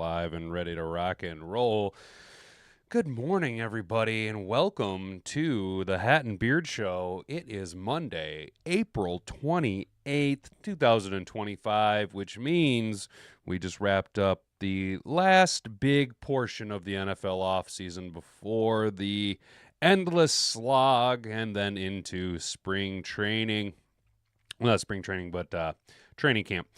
live and ready to rock and roll. Good morning, everybody, and welcome to the Hat and Beard Show. It is Monday, April 28th, 2025, which means we just wrapped up the last big portion of the NFL offseason before the endless slog and then into spring training. Well, not spring training, but training camp.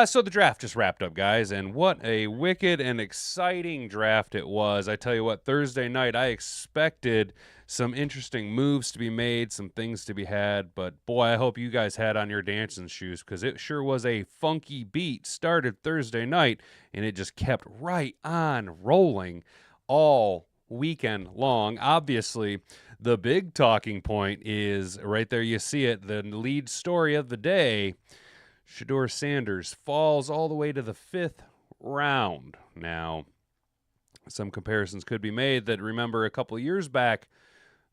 So the draft just wrapped up, guys, and what a wicked and exciting draft it was. I tell you what, Thursday night I expected some interesting moves to be made, some things to be had, but boy, I hope you guys had on your dancing shoes because it sure was a funky beat. Started Thursday night, and it just kept right on rolling all weekend long. Obviously, the big talking point is right there. You see it, the lead story of the day. Shedeur Sanders falls all the way to the 5th round. Now, some comparisons could be made that remember a couple of years back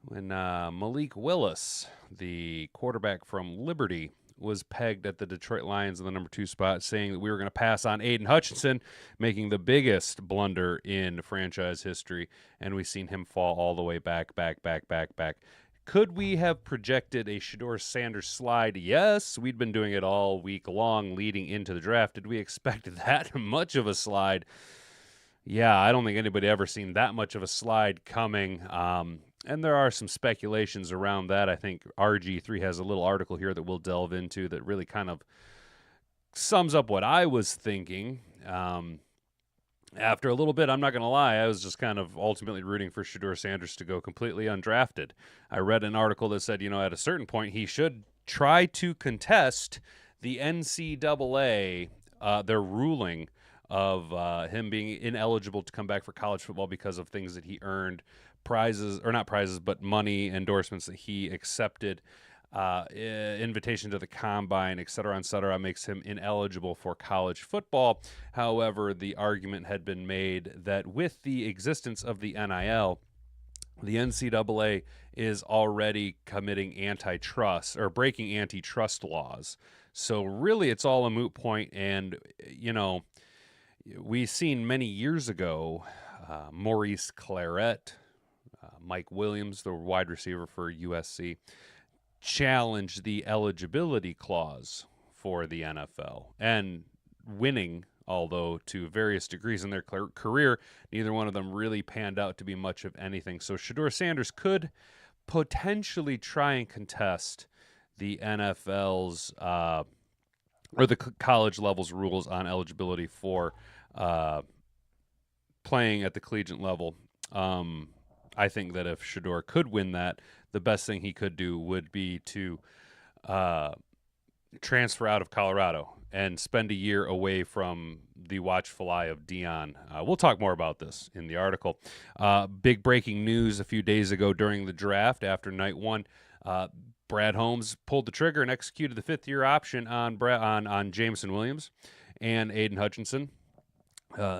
when Malik Willis, the quarterback from Liberty, was pegged at the Detroit Lions in the number 2 spot, saying that we were going to pass on Aidan Hutchinson, making the biggest blunder in franchise history, and we've seen him fall all the way back. Could we have projected a Shedeur Sanders slide? Yes, we'd been doing it all week long leading into the draft. Did we expect that much of a slide? Yeah, I don't think anybody ever seen that much of a slide coming. And there are some speculations around that. I think RG3 has a little article here that we'll delve into that really kind of sums up what I was thinking. After a little bit, I'm not going to lie, I was just kind of ultimately rooting for Shedeur Sanders to go completely undrafted. I read an article that said, at a certain point, he should try to contest the NCAA, their ruling of him being ineligible to come back for college football because of things that he earned, but money, endorsements that he accepted, invitation to the combine, et cetera, makes him ineligible for college football. However, the argument had been made that with the existence of the NIL, the NCAA is already committing antitrust or breaking antitrust laws. So really, it's all a moot point. And, we've seen many years ago, Maurice Claret, Mike Williams, the wide receiver for USC, challenge the eligibility clause for the NFL and winning, although to various degrees in their career, neither one of them really panned out to be much of anything. So Shedeur Sanders could potentially try and contest the NFL's or the college levels rules on eligibility for playing at the collegiate level. I think that if Shedeur could win that, the best thing he could do would be to transfer out of Colorado and spend a year away from the watchful eye of Deion. We'll talk more about this in the article. Big breaking news a few days ago during the draft after night one. Brad Holmes pulled the trigger and executed the 5th-year option on Jameson Williams and Aidan Hutchinson.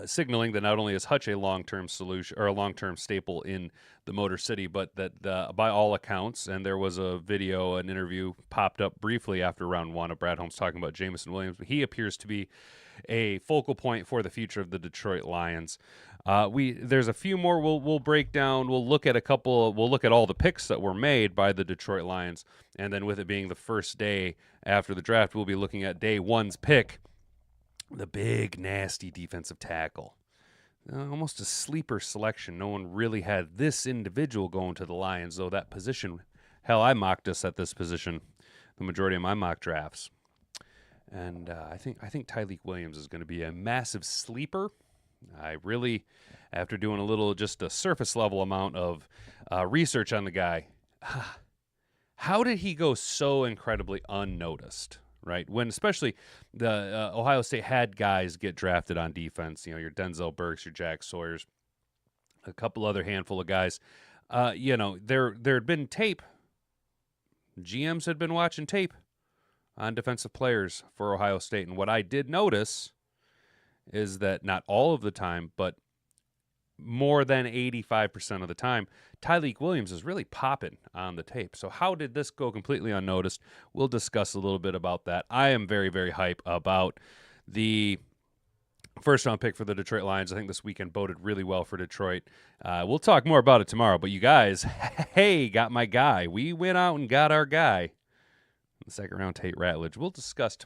Signaling that not only is Hutch a long-term solution or a long-term staple in the Motor City, but that by all accounts, and there was a video, an interview popped up briefly after round 1 of Brad Holmes talking about Jameson Williams, but he appears to be a focal point for the future of the Detroit Lions. There's a few more we'll break down. We'll look at all the picks that were made by the Detroit Lions, and then with it being the first day after the draft, we'll be looking at day 1's pick. The big, nasty defensive tackle. Almost a sleeper selection. No one really had this individual going to the Lions, though that position, hell, I mocked us at this position the majority of my mock drafts. And I think Tyleik Williams is going to be a massive sleeper. I really, after doing just a surface level amount of research on the guy, how did he go so incredibly unnoticed? Right, when especially the Ohio State had guys get drafted on defense, your Denzel Burks, your Jack Sawyers, a couple other handful of guys. There had been tape. GMs had been watching tape on defensive players for Ohio State, and what I did notice is that not all of the time, but more than 85% of the time, Tyleik Williams is really popping on the tape. So how did this go completely unnoticed? We'll discuss a little bit about that. I am very, very hype about the first round pick for the Detroit Lions. I think this weekend boded really well for Detroit. We'll talk more about it tomorrow. But you guys, hey, got my guy. We went out and got our guy. In the second round, Tate Ratledge. We'll discuss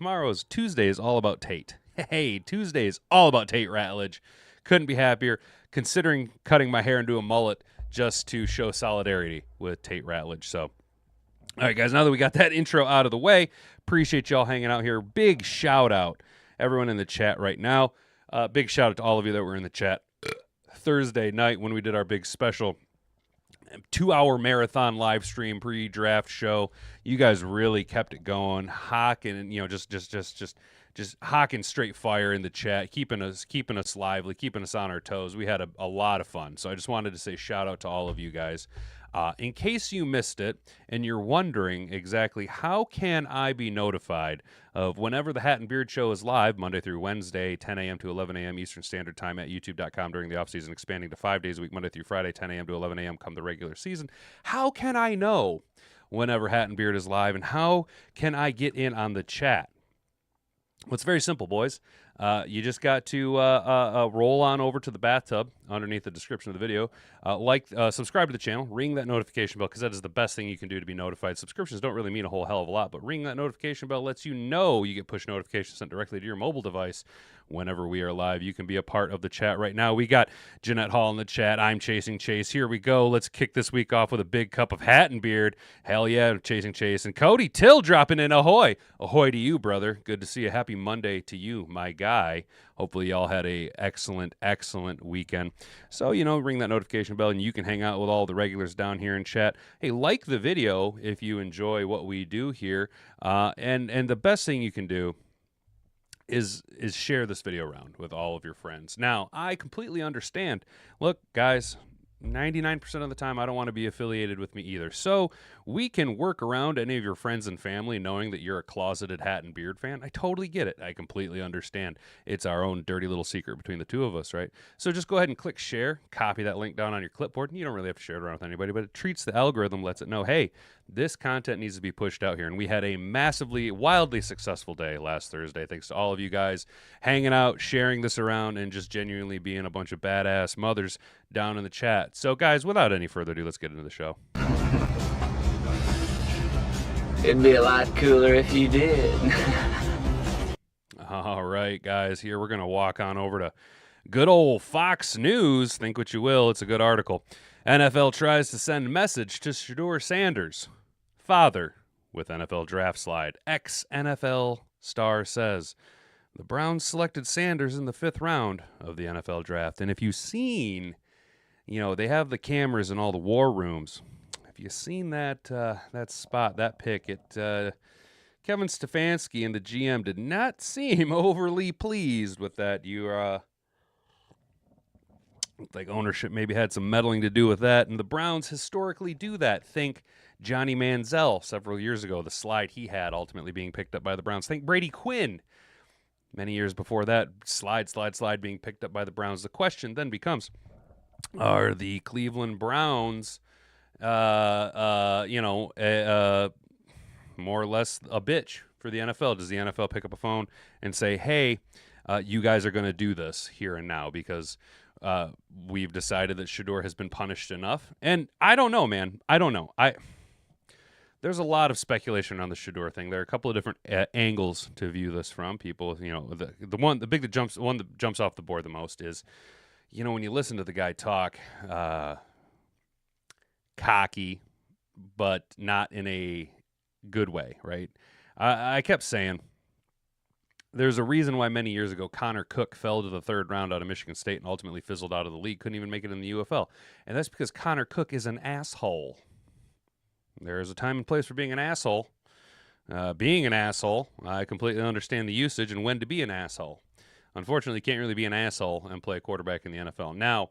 Tuesday is all about Tate. Hey, Tuesday is all about Tate Ratledge. Couldn't be happier, considering cutting my hair into a mullet just to show solidarity with Tate Ratledge. So, all right, guys, now that we got that intro out of the way, appreciate y'all hanging out here. Big shout out, everyone in the chat right now. Big shout out to all of you that were in the chat Thursday night when we did our big special 2-hour marathon live stream pre-draft show. You guys really kept it going, hawking, just hawking straight fire in the chat, keeping us lively, keeping us on our toes. We had a lot of fun. So I just wanted to say shout out to all of you guys. In case you missed it and you're wondering exactly how can I be notified of whenever the Hat and Beard Show is live, Monday through Wednesday, 10 a.m. to 11 a.m. Eastern Standard Time at youtube.com during the offseason, expanding to 5 days a week, Monday through Friday, 10 a.m. to 11 a.m. come the regular season. How can I know whenever Hat and Beard is live, and how can I get in on the chat? Well, it's very simple, boys. You just got to roll on over to the bathtub underneath the description of the video. Subscribe to the channel, ring that notification bell, because that is the best thing you can do to be notified. Subscriptions don't really mean a whole hell of a lot, but ring that notification bell lets you know you get push notifications sent directly to your mobile device whenever we are live. You can be a part of the chat right now. We got Jeanette Hall in the chat. I'm Chasing Chase. Here we go. Let's kick this week off with a big cup of Hat and Beard. Hell yeah, Chasing Chase. And Cody Till dropping in. Ahoy. Ahoy to you, brother. Good to see you. Happy Monday to you, my guy. Hopefully y'all had a excellent weekend. So, ring that notification bell and you can hang out with all the regulars down here in chat. Hey, like the video if you enjoy what we do here. And the best thing you can do is share this video around with all of your friends. Now, I completely understand. Look, guys, 99% of the time, I don't want to be affiliated with me either. So we can work around any of your friends and family knowing that you're a closeted Hat and Beard fan. I totally get it. I completely understand. It's our own dirty little secret between the two of us, right? So just go ahead and click share, copy that link down on your clipboard. You don't really have to share it around with anybody, but it treats the algorithm, lets it know, hey, this content needs to be pushed out here. And we had a wildly successful day last Thursday. Thanks to all of you guys hanging out, sharing this around, and just genuinely being a bunch of badass mothers down in the chat. So, guys, without any further ado, let's get into the show. It'd be a lot cooler if you did. All right, guys, here we're going to walk on over to good old Fox News. Think what you will. It's a good article. NFL tries to send message to Shedeur Sanders. Father with NFL draft slide. Ex-NFL star says the Browns selected Sanders in the 5th round of the NFL draft. And if you've seen, they have the cameras in all the war rooms. If you've seen that spot, that pick, Kevin Stefanski and the GM did not seem overly pleased with that. Like ownership maybe had some meddling to do with that, and the Browns historically do that. Think Johnny Manziel several years ago, the slide he had ultimately being picked up by the Browns. Think Brady Quinn many years before that, slide being picked up by the Browns. The question then becomes, are the Cleveland Browns, more or less a bitch for the NFL? Does the NFL pick up a phone and say, hey, you guys are going to do this here and now because we've decided that Shedeur has been punished enough? And I don't know, man. I don't know. There's a lot of speculation on the Shedeur thing. There are a couple of different angles to view this from. People, the one that jumps off the board the most is, when you listen to the guy talk, cocky, but not in a good way, right? I kept saying, there's a reason why many years ago Connor Cook fell to the 3rd round out of Michigan State and ultimately fizzled out of the league, couldn't even make it in the UFL. And that's because Connor Cook is an asshole. There is a time and place for being an asshole. Being an asshole, I completely understand the usage and when to be an asshole. Unfortunately, you can't really be an asshole and play a quarterback in the NFL. Now,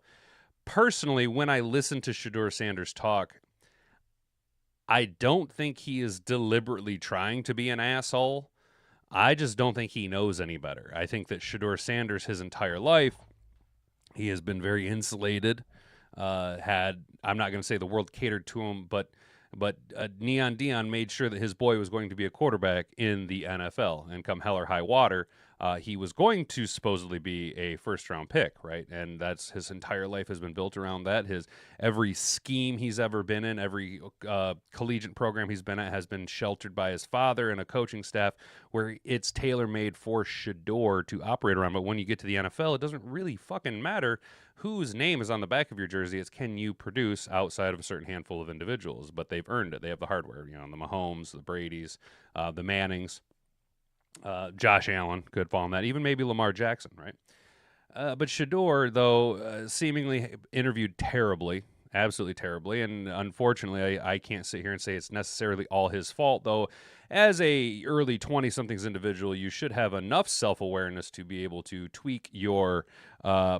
personally, when I listen to Shedeur Sanders talk, I don't think he is deliberately trying to be an asshole. I just don't think he knows any better. I think that Shedeur Sanders, his entire life, he has been very insulated. I'm not going to say the world catered to him, but Neon Deion made sure that his boy was going to be a quarterback in the NFL. And come hell or high water, he was going to supposedly be a first-round pick, right? And that's his entire life has been built around that. Every scheme he's ever been in, every collegiate program he's been at has been sheltered by his father and a coaching staff where it's tailor-made for Shedeur to operate around. But when you get to the NFL, it doesn't really fucking matter whose name is on the back of your jersey. It's can you produce outside of a certain handful of individuals, but they've earned it. They have the hardware, the Mahomes, the Bradys, the Mannings. Josh Allen could fall in that, even maybe Lamar Jackson, right? But Shedeur, though, seemingly interviewed terribly, absolutely terribly, and unfortunately, I can't sit here and say it's necessarily all his fault, though. As a early 20-somethings individual, you should have enough self-awareness to be able to tweak your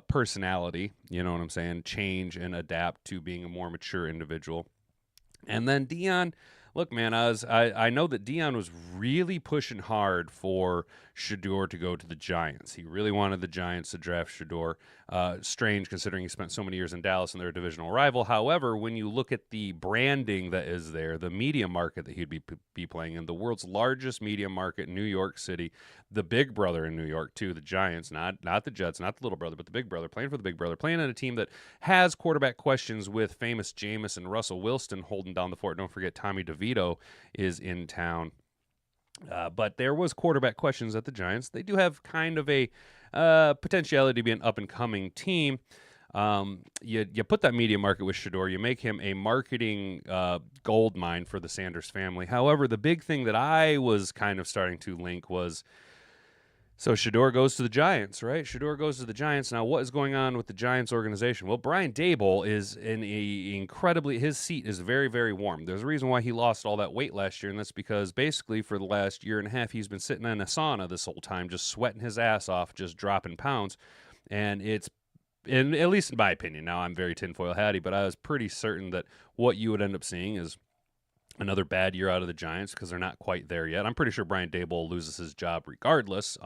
personality, you know what I'm saying, change and adapt to being a more mature individual. And then Deion, look, man, I know that Deion was really pushing hard for Shedeur to go to the Giants. He really wanted the Giants to draft Shedeur. Strange considering he spent so many years in Dallas and they're a divisional rival. However, when you look at the branding that is there, the media market that he'd be playing in, the world's largest media market, New York City, the big brother in New York too, the Giants, not the Jets, not the little brother, but the big brother, playing for the big brother, playing on a team that has quarterback questions with famous Jameson, Russell Wilson holding down the fort. Don't forget Tommy DeVito is in town. But there was quarterback questions at the Giants. They do have kind of a potentiality to be an up-and-coming team. You put that media market with Shedeur. You make him a marketing gold mine for the Sanders family. However, the big thing that I was kind of starting to link was, so Shedeur goes to the Giants, right? Shedeur goes to the Giants. Now, what is going on with the Giants organization? Well, Brian Daboll is his seat is very, very warm. There's a reason why he lost all that weight last year, and that's because basically for the last year and a half, he's been sitting in a sauna this whole time, just sweating his ass off, just dropping pounds. And at least in my opinion, now I'm very tinfoil hatty, but I was pretty certain that what you would end up seeing is another bad year out of the Giants because they're not quite there yet. I'm pretty sure Brian Daboll loses his job regardless.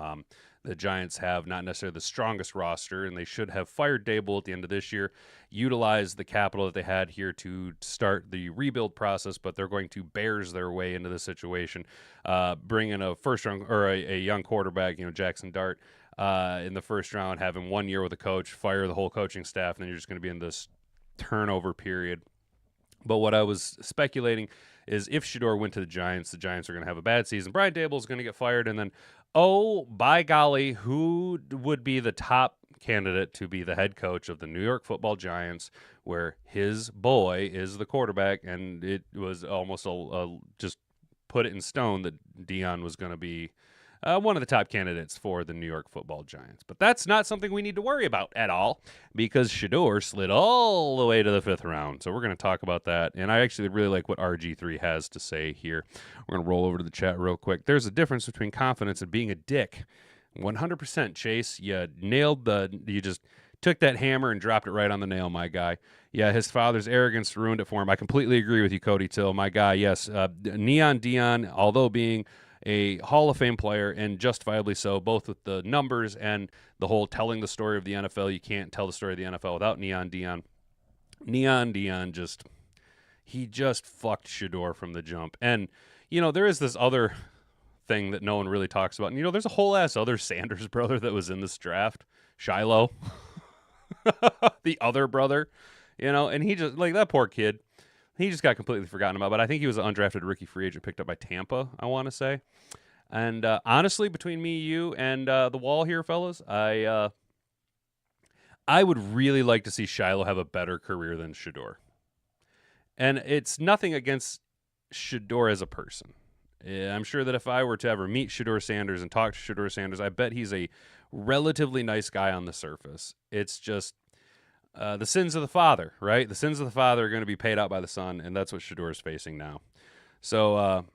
The Giants have not necessarily the strongest roster, and they should have fired Daboll at the end of this year, utilized the capital that they had here to start the rebuild process, but they're going to Bears their way into the situation, bring in a first-round or a young quarterback, Jackson Dart, in the first round, have him 1 year with a coach, fire the whole coaching staff, and then you're just going to be in this turnover period. But what I was speculating is if Shedeur went to the Giants are going to have a bad season. Brian Daboll is going to get fired, and then, oh, by golly, who would be the top candidate to be the head coach of the New York Football Giants, where his boy is the quarterback, and it was almost just put it in stone that Deion was going to be one of the top candidates for the New York Football Giants. But that's not something we need to worry about at all because Shedeur slid all the way to the 5th round. So we're going to talk about that. And I actually really like what RG3 has to say here. We're going to roll over to the chat real quick. There's a difference between confidence and being a dick. 100%, Chase. You just took that hammer and dropped it right on the nail, my guy. Yeah, his father's arrogance ruined it for him. I completely agree with you, Cody Till, my guy. Yes, Neon Deion, although being a Hall of Fame player, and justifiably so, both with the numbers and the whole telling the story of the NFL. You can't tell the story of the NFL without Neon Deion. Neon Deion just fucked Shedeur from the jump. And, there is this other thing that no one really talks about. And, there's a whole ass other Sanders brother that was in this draft. Shiloh. The other brother, and he just, like, that poor kid. He just got completely forgotten about, but I think he was an undrafted rookie free agent picked up by Tampa, I want to say. And honestly, between me, you, and the wall here, fellas, I would really like to see Shiloh have a better career than Shedeur. And it's nothing against Shedeur as a person. I'm sure that if I were to ever meet Shedeur Sanders and talk to Shedeur Sanders, I bet he's a relatively nice guy on the surface. It's just the sins of the father, right? The sins of the father are going to be paid out by the son, and that's what Shedeur is facing now. So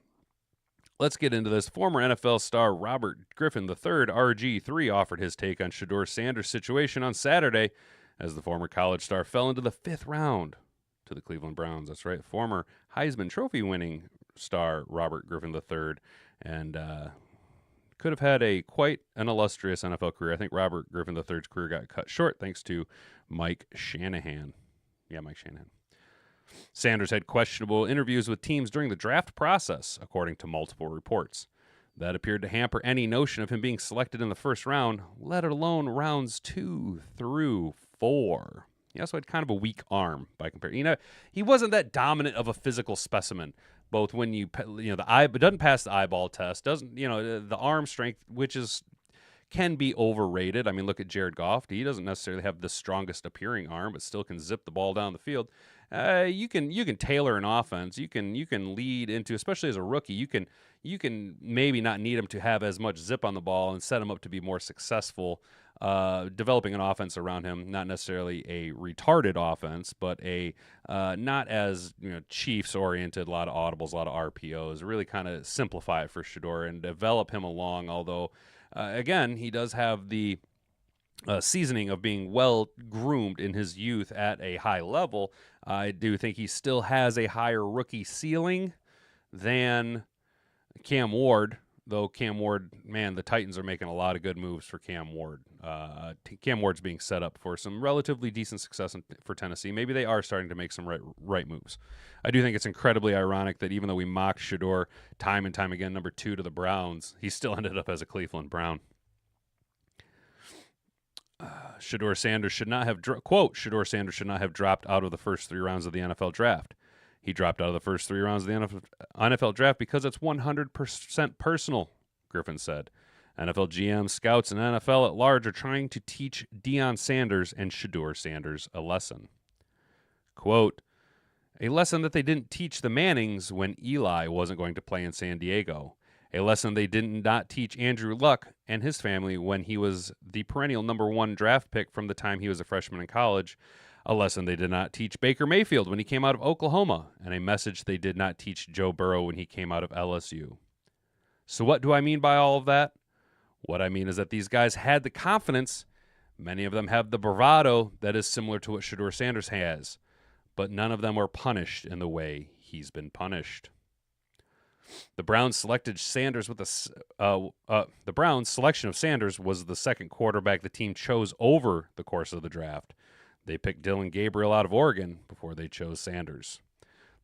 let's get into this. Former NFL star Robert Griffin III, RG3, offered his take on Shedeur Sanders' situation on Saturday as the former college star fell into the 5th round to the Cleveland Browns. That's right, former Heisman Trophy winning star Robert Griffin III, and could have had quite an illustrious NFL career. I think Robert Griffin III's career got cut short thanks to Mike Shanahan. Yeah, Mike Shanahan. Sanders had questionable interviews with teams during the draft process, according to multiple reports. That appeared to hamper any notion of him being selected in the first round, let alone rounds 2 through 4. He also had kind of a weak arm by comparison. He wasn't that dominant of a physical specimen. Both when the eye, but doesn't pass the eyeball test. Doesn't the arm strength, which can be overrated. I mean, look at Jared Goff. He doesn't necessarily have the strongest appearing arm, but still can zip the ball down the field. You can tailor an offense. You can lead into, especially as a rookie. You can maybe not need him to have as much zip on the ball and set him up to be more successful. Developing an offense around him, not necessarily a retarded offense, but a not as Chiefs oriented. A lot of audibles, a lot of RPOs. Really kind of simplify it for Shedeur and develop him along. Although, again, he does have the seasoning of being well groomed in his youth at a high level. I do think he still has a higher rookie ceiling than Cam Ward. Though Cam Ward, man, the Titans are making a lot of good moves for Cam Ward. Cam Ward's being set up for some relatively decent success for Tennessee. Maybe they are starting to make some right moves. I do think it's incredibly ironic that even though we mocked Shedeur time and time again, number 2 to the Browns, he still ended up as a Cleveland Brown. Shedeur Sanders should not have, quote, Shedeur Sanders should not have dropped out of the first 3 rounds of the NFL draft. He dropped out of the first 3 rounds of the NFL draft because it's 100% personal, Griffin said. NFL GMs, scouts, and NFL at large are trying to teach Deion Sanders and Shedeur Sanders a lesson. Quote, a lesson that they didn't teach the Mannings when Eli wasn't going to play in San Diego. A lesson they did not teach Andrew Luck and his family when he was the perennial number 1 draft pick from the time he was a freshman in college. A lesson they did not teach Baker Mayfield when he came out of Oklahoma, and a message they did not teach Joe Burrow when he came out of LSU. So what do I mean by all of that? What I mean is that these guys had the confidence. Many of them have the bravado that is similar to what Shedeur Sanders has, but none of them were punished in the way he's been punished. The Browns selected Sanders with the Browns' selection of Sanders was the second quarterback the team chose over the course of the draft. They picked Dylan Gabriel out of Oregon before they chose Sanders.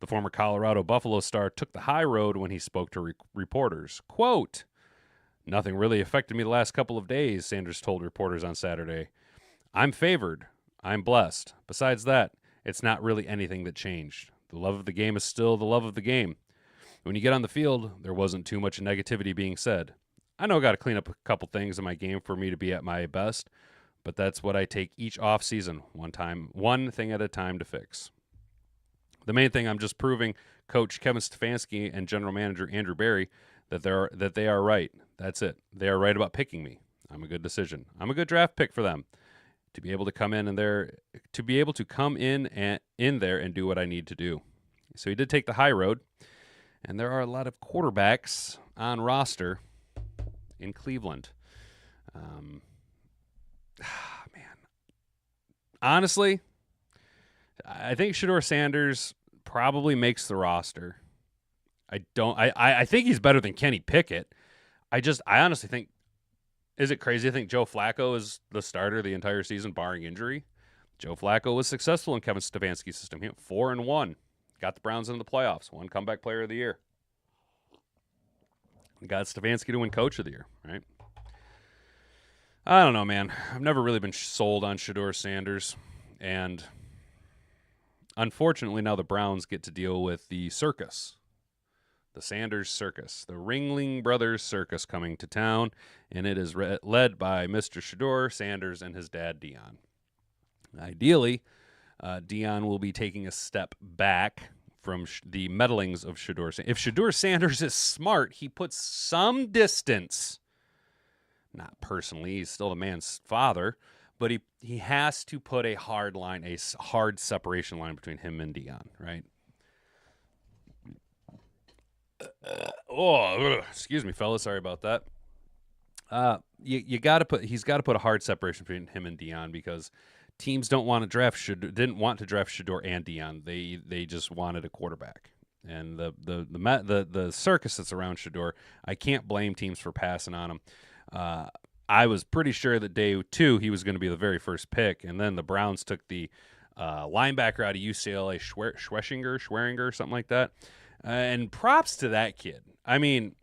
The former Colorado Buffalo star took the high road when he spoke to reporters. Quote, nothing really affected me the last couple of days, Sanders told reporters on Saturday. I'm favored. I'm blessed. Besides that, it's not really anything that changed. The love of the game is still the love of the game. When you get on the field, there wasn't too much negativity being said. I know I got to clean up a couple things in my game for me to be at my best, but that's what I take each off season, one thing at a time to fix. The main thing, I'm just proving Coach Kevin Stefanski and General Manager Andrew Berry that they are right. That's it. They are right about picking me. I'm a good decision. I'm a good draft pick for them to be able to come in there and do what I need to do. So he did take the high road, and there are a lot of quarterbacks on roster in Cleveland. Man, honestly, I think Shedeur Sanders probably makes the roster. I think he's better than Kenny Pickett. I honestly think, is it crazy to think Joe Flacco is the starter the entire season, barring injury? Joe Flacco was successful in Kevin Stefanski's system. He went 4-1, got the Browns into the playoffs, won comeback player of the year. Got Stefanski to win coach of the year, right? I don't know, man. I've never really been sold on Shedeur Sanders, and unfortunately now the Browns get to deal with the circus, the Sanders Circus, the Ringling Brothers Circus coming to town, and it is led by Mr. Shedeur Sanders and his dad, Deion. Ideally, Deion will be taking a step back from the meddlings of Shedeur. If Shedeur Sanders is smart, he puts some distance. Not personally, he's still the man's father, but he has to put a hard line, a hard separation line between him and Deion, right? Excuse me, fellas. Sorry about that. He's got to put a hard separation between him and Deion because teams didn't want to draft Shedeur and Deion. They just wanted a quarterback. And the circus that's around Shedeur, I can't blame teams for passing on him. I was pretty sure that day 2 he was going to be the very first pick, and then the Browns took the linebacker out of UCLA, Schweringer, something like that. And props to that kid. I mean,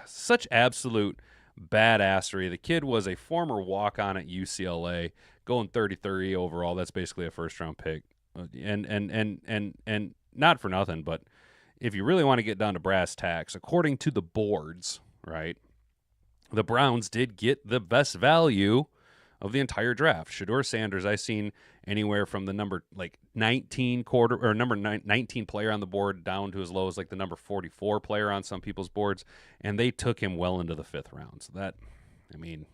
such absolute badassery. The kid was a former walk-on at UCLA, going 33 overall. That's basically a first-round pick. And not for nothing, but if you really want to get down to brass tacks, according to the boards, right, the Browns did get the best value of the entire draft. Shedeur Sanders, I seen anywhere from the number 19 player on the board down to as low as like the number 44 player on some people's boards, and they took him well into the 5th round. So that, I mean,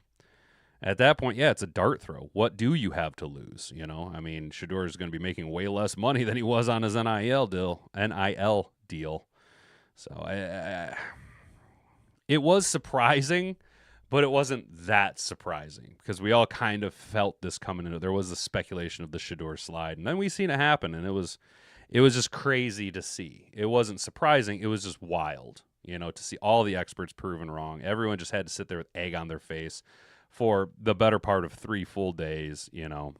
at that point, yeah, it's a dart throw. What do you have to lose? You know, I mean, Shedeur is going to be making way less money than he was on his NIL deal. So it was surprising, but it wasn't that surprising because we all kind of felt this coming in. There was the speculation of the Shedeur slide, and then we seen it happen, and it was just crazy to see. It wasn't surprising. It was just wild, you know, to see all the experts proven wrong. Everyone just had to sit there with egg on their face for the better part of 3 full days, you know.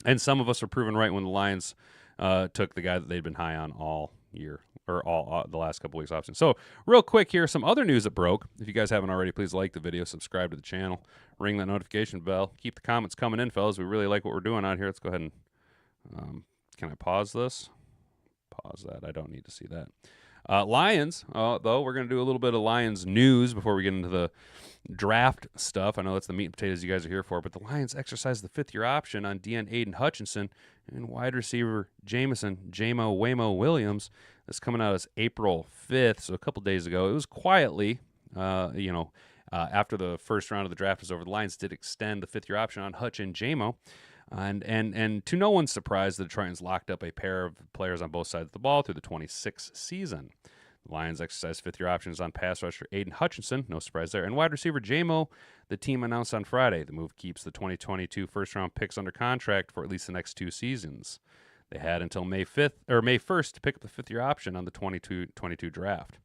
And some of us were proven right when the Lions took the guy that they'd been high on all year, or all the last couple weeks option. So real quick here, some other news that broke. If you guys haven't already, please like the video, subscribe to the channel, ring that notification bell, keep the comments coming in, fellas. We really like what we're doing out here. Let's go ahead and can I pause this? Pause that. I don't need to see that. Lions, though, we're going to do a little bit of Lions news before we get into the draft stuff. I know that's the meat and potatoes you guys are here for, but the Lions exercised the 5th-year option on Aidan Hutchinson and wide receiver Jameson, Jamo Williams. That's coming out as April 5th, so a couple days ago. It was quietly, after the first round of the draft was over, the Lions did extend the 5th-year option on Hutch and Jamo. And to no one's surprise, the Detroitans locked up a pair of players on both sides of the ball through the 26th season. The Lions exercised 5th-year options on pass rusher Aidan Hutchinson, no surprise there, and wide receiver Jamo. The team announced on Friday the move keeps the 2022 first-round picks under contract for at least the next 2 seasons. They had until May 1st to pick up the 5th-year option on the 2022 draft.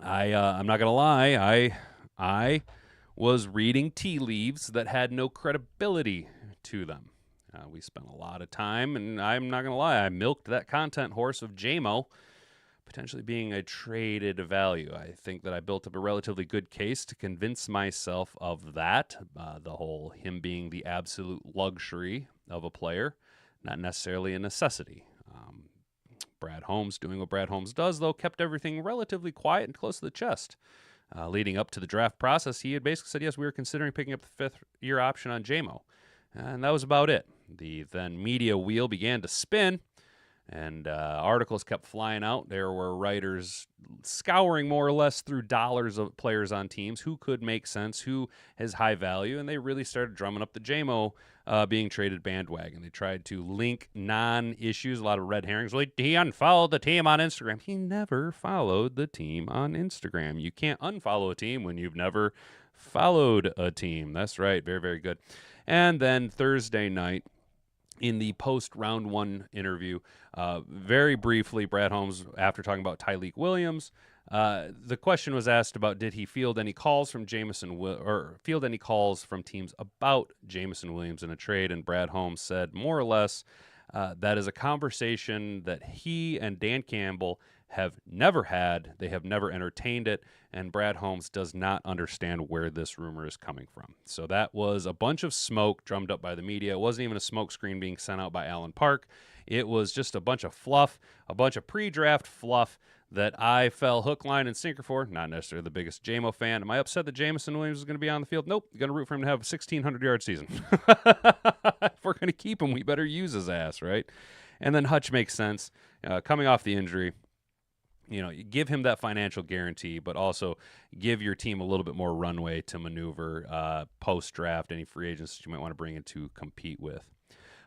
I'm not gonna lie, I was reading tea leaves that had no credibility to them. We spent a lot of time, and I'm not going to lie, I milked that content horse of Jamo potentially being a traded value. I think that I built up a relatively good case to convince myself of that, the whole him being the absolute luxury of a player, not necessarily a necessity. Brad Holmes, doing what Brad Holmes does, though, kept everything relatively quiet and close to the chest. Leading up to the draft process, he had basically said, yes, we were considering picking up the 5th-year option on Jamo. And that was about it. The then media wheel began to spin, and articles kept flying out. There were writers scouring more or less through dollars of players on teams, who could make sense, who has high value, and they really started drumming up the Jamo being traded bandwagon. They tried to link non-issues, a lot of red herrings. Like, he unfollowed the team on Instagram. He never followed the team on Instagram. You can't unfollow a team when you've never followed a team. That's right. Very, very good. And then Thursday night, in the post-round 1 interview, very briefly, Brad Holmes, after talking about Tyleik Williams, the question was asked about did he field any calls from field any calls from teams about Jameson Williams in a trade, and Brad Holmes said more or less that is a conversation that he and Dan Campbell have never had. They have never entertained it, and Brad Holmes does not understand where this rumor is coming from. So that was a bunch of smoke drummed up by the media. It wasn't even a smoke screen being sent out by Alan Park. It was just a bunch of fluff, a bunch of pre-draft fluff that I fell hook, line, and sinker for. Not necessarily the biggest Jamo fan. Am I upset that Jameson Williams is going to be on the field? Nope. Going to root for him to have a 1,600-yard season. If we're going to keep him, we better use his ass, right? And then Hutch makes sense. Coming off the injury, you know, you give him that financial guarantee, but also give your team a little bit more runway to maneuver post-draft, any free agents that you might want to bring in to compete with.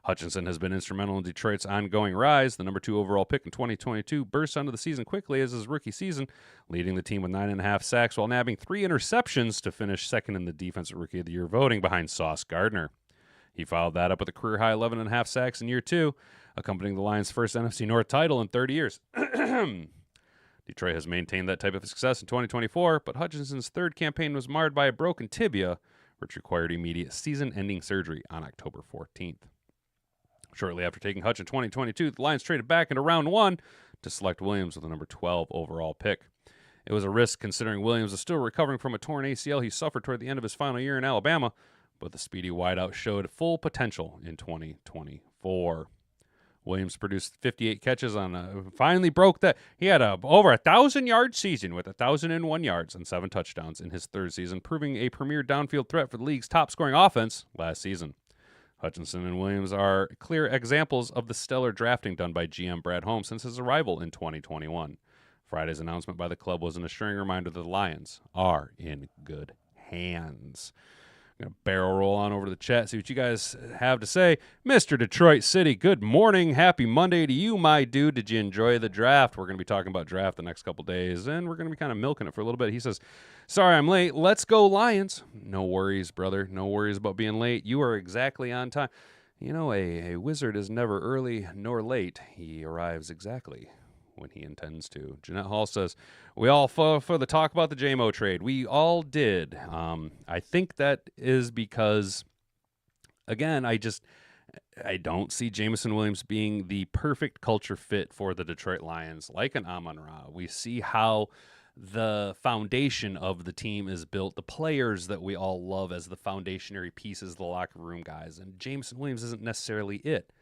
Hutchinson has been instrumental in Detroit's ongoing rise. The number 2 overall pick in 2022 burst onto the season quickly as his rookie season, leading the team with 9.5 sacks while nabbing 3 interceptions to finish second in the Defensive Rookie of the Year voting behind Sauce Gardner. He followed that up with a career-high 11.5 sacks in year 2, accompanying the Lions' first NFC North title in 30 years. Detroit has maintained that type of success in 2024, but Hutchinson's 3rd campaign was marred by a broken tibia, which required immediate season-ending surgery on October 14th. Shortly after taking Hutch in 2022, the Lions traded back into round 1 to select Williams with the number 12 overall pick. It was a risk considering Williams is still recovering from a torn ACL he suffered toward the end of his final year in Alabama, but the speedy wideout showed full potential in 2024. Williams produced 58 catches finally broke that. He had over 1,000-yard season with 1,001 yards and 7 touchdowns in his third season, proving a premier downfield threat for the league's top-scoring offense last season. Hutchinson and Williams are clear examples of the stellar drafting done by GM Brad Holmes since his arrival in 2021. Friday's announcement by the club was an assuring reminder that the Lions are in good hands. I'm going to barrel roll on over to the chat, see what you guys have to say. Mr. Detroit City, good morning. Happy Monday to you, my dude. Did you enjoy the draft? We're going to be talking about draft the next couple days, and we're going to be kind of milking it for a little bit. He says, sorry I'm late. Let's go Lions. No worries, brother. No worries about being late. You are exactly on time. You know, a wizard is never early nor late. He arrives exactly when he intends to. Jeanette Hall says, we all for the talk about the Jamo trade. We all did. I think that is because, again, I don't see Jameson Williams being the perfect culture fit for the Detroit Lions like an Amon-Ra. We see how the foundation of the team is built, the players that we all love as the foundationary pieces, the locker room guys, and Jameson Williams isn't necessarily it.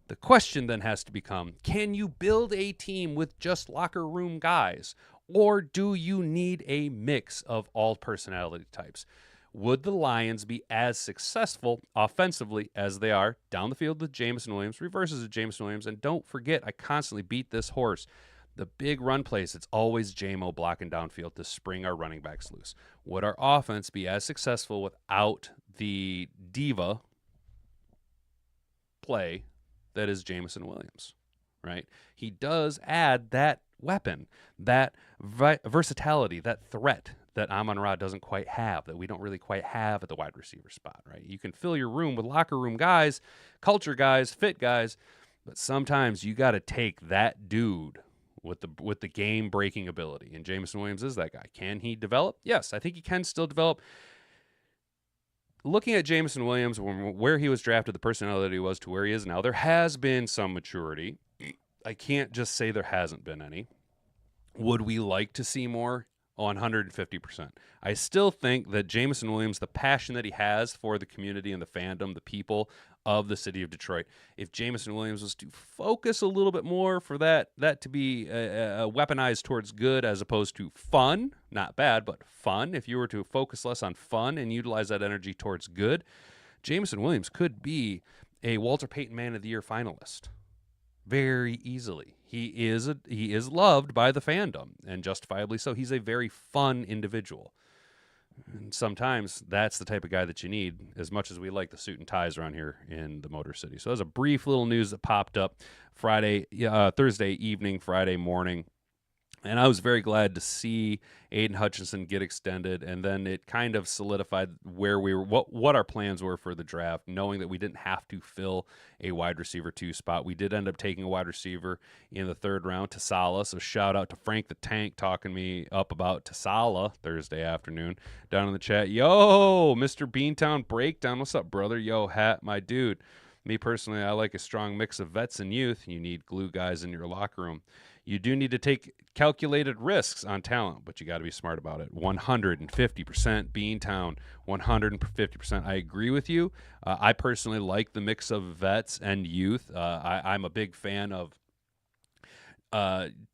The question then has to become, can you build a team with just locker room guys, or do you need a mix of all personality types? Would the Lions be as successful offensively as they are down the field with Jameson Williams, reverses of Jameson Williams, and don't forget, I constantly beat this horse, the big run plays, it's always Jamo blocking downfield to spring our running backs loose. Would our offense be as successful without the diva play that is Jameson Williams, right? He does add that weapon, that versatility, that threat that Amon-Ra doesn't quite have, that we don't really quite have at the wide receiver spot, right? You can fill your room with locker room guys, culture guys, fit guys, but sometimes you got to take that dude with the game-breaking ability, and Jameson Williams is that guy. Can he develop? Yes, I think he can still develop. Looking at Jameson Williams, where he was drafted, the personality he was to where he is now, there has been some maturity. I can't just say there hasn't been any. Would we like to see more? 150%. I still think that Jameson Williams, the passion that he has for the community and the fandom, the people of the city of Detroit, if Jameson Williams was to focus a little bit more for that to be weaponized towards good as opposed to fun, not bad, but fun, if you were to focus less on fun and utilize that energy towards good, Jameson Williams could be a Walter Payton Man of the Year finalist very easily. He is loved by the fandom, and justifiably so. He's a very fun individual. And sometimes that's the type of guy that you need, as much as we like the suit and ties around here in the Motor City. So that's a brief little news that popped up Thursday evening, Friday morning. And I was very glad to see Aidan Hutchinson get extended, and then it kind of solidified where we were, what our plans were for the draft, knowing that we didn't have to fill a wide receiver 2 spot. We did end up taking a wide receiver in the 3rd round, Tasala. So shout out to Frank the Tank talking me up about Tasala Thursday afternoon down in the chat. Yo, Mr. Beantown Breakdown, what's up, brother? Yo, Hat, my dude. Me personally, I like a strong mix of vets and youth. You need glue guys in your locker room. You do need to take calculated risks on talent, but you got to be smart about it. 150% Beantown, 150%. I agree with you. I personally like the mix of vets and youth. I'm a big fan of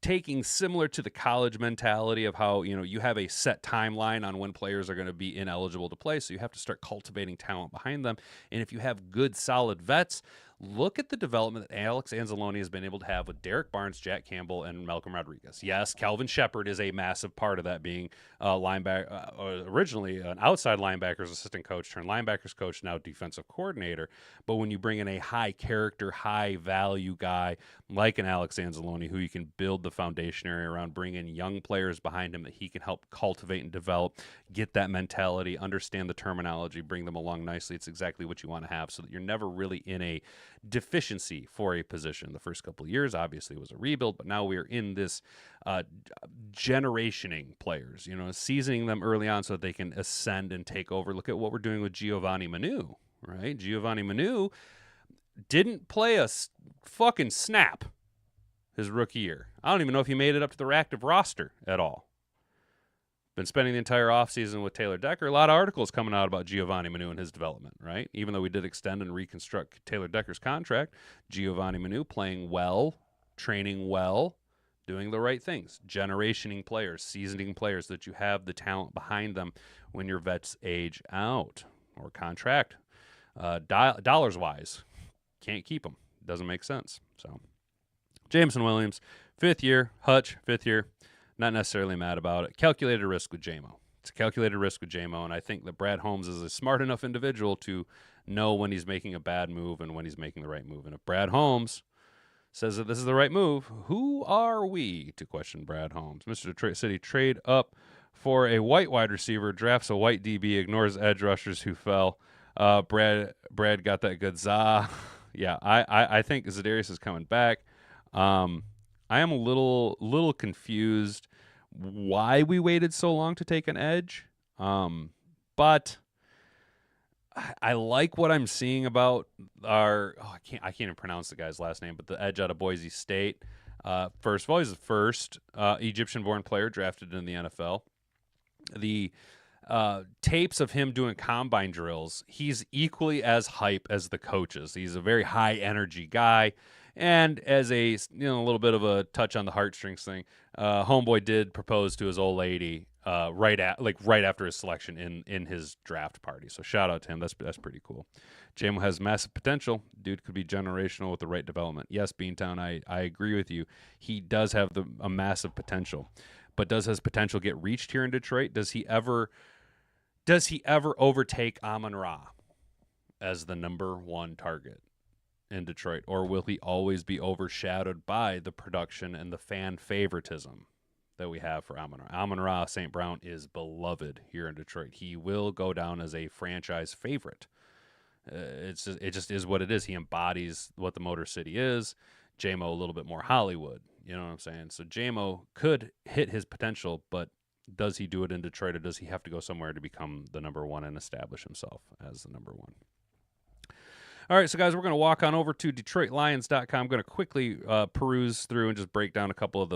taking similar to the college mentality of how, you have a set timeline on when players are going to be ineligible to play. So you have to start cultivating talent behind them. And if you have good, solid vets, look at the development that Alex Anzalone has been able to have with Derek Barnes, Jack Campbell, and Malcolm Rodriguez. Yes, Kelvin Sheppard is a massive part of that, being originally an outside linebackers assistant coach, turned linebackers coach, now defensive coordinator. But when you bring in a high character, high value guy like an Alex Anzalone, who you can build the foundation area around, bring in young players behind him that he can help cultivate and develop, get that mentality, understand the terminology, bring them along nicely. It's exactly what you want to have, so that you're never really in a deficiency for a position. The first couple of years obviously was a rebuild, but now we're in this generationing players, seasoning them early on so that they can ascend and take over. Look at what we're doing with Giovanni Manu, right? Giovanni Manu didn't play a fucking snap his rookie year. I don't even know if he made it up to the active roster at all. Been spending the entire offseason with Taylor Decker. A lot of articles coming out about Giovanni Manu and his development, right? Even though we did extend and reconstruct Taylor Decker's contract, Giovanni Manu playing well, training well, doing the right things, generationing players, seasoning players that you have the talent behind them when your vets age out or contract. Dollars-wise, can't keep them. Doesn't make sense. So, Jameson Williams, 5th year. Hutch, 5th year. Not necessarily mad about it. Calculated risk with Jamo. It's a calculated risk with Jamo, and I think that Brad Holmes is a smart enough individual to know when he's making a bad move and when he's making the right move. And if Brad Holmes says that this is the right move, who are we to question Brad Holmes? Mr. Detroit City trade up for a white wide receiver, drafts a white DB, ignores edge rushers who fell. Brad got that good za. Yeah, I think Zadarius is coming back. I am a little confused why we waited so long to take an edge, but I like what I'm seeing about our. I can't even pronounce the guy's last name, but the edge out of Boise State. First of all, he's the first Egyptian-born player drafted in the NFL. The tapes of him doing combine drills, he's equally as hype as the coaches. He's a very high-energy guy. And as a little bit of a touch on the heartstrings thing, homeboy did propose to his old lady right after his selection in his draft party. So shout out to him. That's pretty cool. Jamo has massive potential. Dude could be generational with the right development. Yes, Beantown, I agree with you. He does have a massive potential. But does his potential get reached here in Detroit? Does he ever overtake Amon-Ra as the number one target in Detroit, or will he always be overshadowed by the production and the fan favoritism that we have for Amon-Ra? Amon-Ra St. Brown is beloved here in Detroit. He will go down as a franchise favorite. It just is what it is. He embodies what the Motor City is. Jamo a little bit more Hollywood. You know what I'm saying? So Jamo could hit his potential, but does he do it in Detroit, or does he have to go somewhere to become the number one and establish himself as the number one? All right, so guys, we're going to walk on over to DetroitLions.com. I'm going to quickly peruse through and just break down a couple of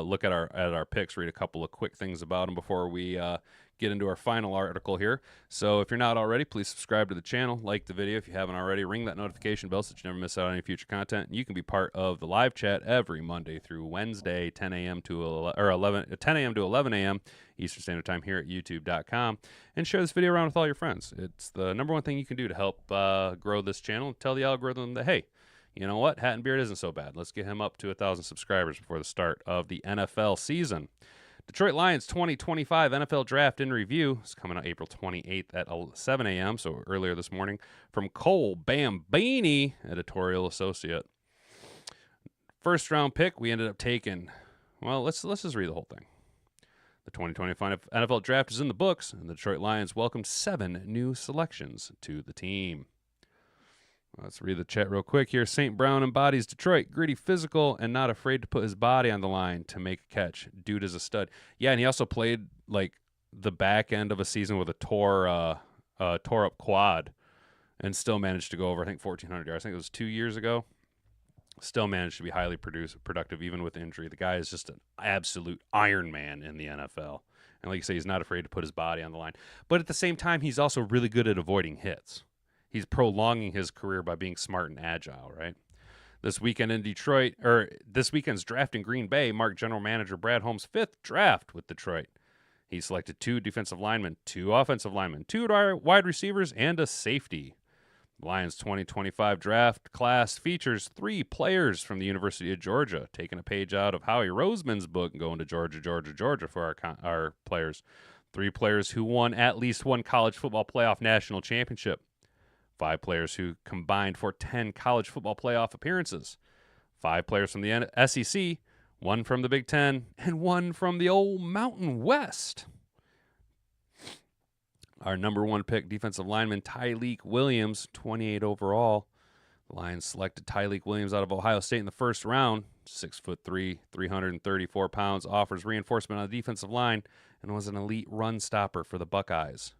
look at our picks, read a couple of quick things about them before we get into our final article here. So if you're not already, please subscribe to the channel, like the video if you haven't already, ring that notification bell so that you never miss out on any future content. And you can be part of the live chat every Monday through Wednesday, 10 a.m. to 11 a.m. Eastern Standard Time here at YouTube.com, and share this video around with all your friends. It's the number one thing you can do to help grow this channel. Tell the algorithm that, hey, you know what? Hat and Beard isn't so bad. Let's get him up to 1,000 subscribers before the start of the NFL season. Detroit Lions 2025 NFL Draft in Review is coming out April 28th at 7 a.m., so earlier this morning, from Cole Bambini, editorial associate. First round pick, we ended up taking, well, let's just read the whole thing. The 2025 NFL Draft is in the books, and the Detroit Lions welcomed 7 new selections to the team. Let's read the chat real quick here. St. Brown embodies Detroit, gritty, physical, and not afraid to put his body on the line to make a catch. Dude is a stud. Yeah, and he also played like the back end of a season with a tore up quad, and still managed to go over, I think, 1,400 yards. I think it was 2 years ago. Still managed to be highly productive even with injury. The guy is just an absolute Iron Man in the NFL. And like you say, he's not afraid to put his body on the line. But at the same time, he's also really good at avoiding hits. He's prolonging his career by being smart and agile, right? This weekend in Detroit, or this weekend's draft in Green Bay, marked general manager Brad Holmes' 5th draft with Detroit. He selected 2 defensive linemen, 2 offensive linemen, 2 wide receivers, and a safety. The Lions 2025 draft class features 3 players from the University of Georgia, taking a page out of Howie Roseman's book, going to Georgia for our players. 3 players who won at least 1 college football playoff national championship. 5 players who combined for 10 college football playoff appearances. 5 players from the SEC, 1 from the Big Ten, and 1 from the old Mountain West. Our number 1 pick, defensive lineman Tyleik Williams, 28 overall. The Lions selected Tyleik Williams out of Ohio State in the first round. 6'3", 334 pounds, offers reinforcement on the defensive line, and was an elite run stopper for the Buckeyes.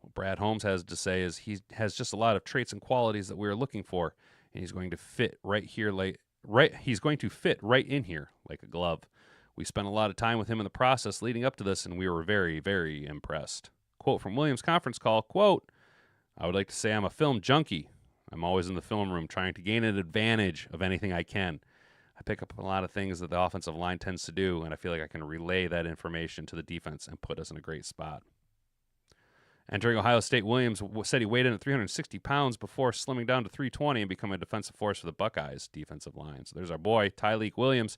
What Brad Holmes has to say is he has just a lot of traits and qualities that we are looking for, and he's going to fit right here, he's going to fit right in here like a glove. We spent a lot of time with him in the process leading up to this, and we were very, very impressed. Quote from Williams' conference call, quote, I would like to say I'm a film junkie. I'm always in the film room trying to gain an advantage of anything I can. I pick up a lot of things that the offensive line tends to do, and I feel like I can relay that information to the defense and put us in a great spot. Entering Ohio State, Williams said he weighed in at 360 pounds before slimming down to 320 and becoming a defensive force for the Buckeyes defensive line. So there's our boy, Tyleik Williams.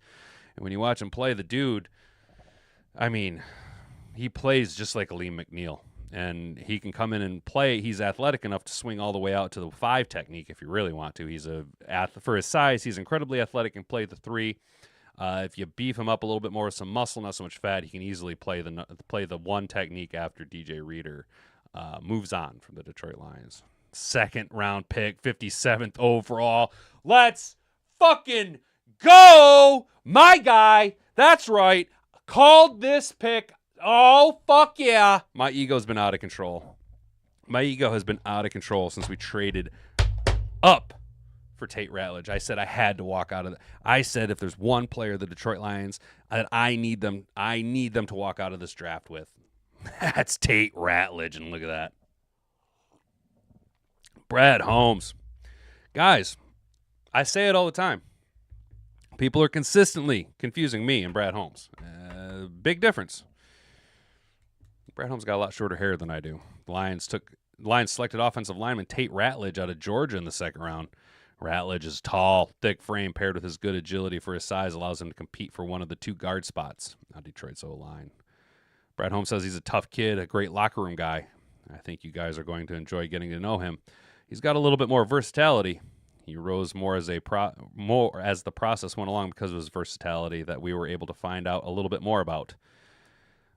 And when you watch him play, the dude, I mean, he plays just like a Liam McNeil. And he can come in and play. He's athletic enough to swing all the way out to the 5 technique if you really want to. For his size, he's incredibly athletic and play the 3. If you beef him up a little bit more with some muscle, not so much fat, he can easily play the 1 technique after DJ Reader moves on from the Detroit Lions. 2nd round pick, 57th overall. Let's fucking go, my guy. That's right. Called this pick. Oh, fuck yeah. My ego's been out of control. My ego has been out of control since we traded up for Tate Ratledge. I said I had to walk out of I said if there's one player, the Detroit Lions, that I need them to walk out of this draft with. That's Tate Ratledge, and look at that. Brad Holmes. Guys, I say it all the time. People are consistently confusing me and Brad Holmes. Big difference. Brad Holmes got a lot shorter hair than I do. The Lions selected offensive lineman Tate Ratledge out of Georgia in the 2nd round. Ratledge is tall, thick frame paired with his good agility for his size allows him to compete for one of the 2 guard spots on Detroit's O-line. Brad Holmes says he's a tough kid, a great locker room guy. I think you guys are going to enjoy getting to know him. He's got a little bit more versatility. He rose more as the process went along because of his versatility that we were able to find out a little bit more about.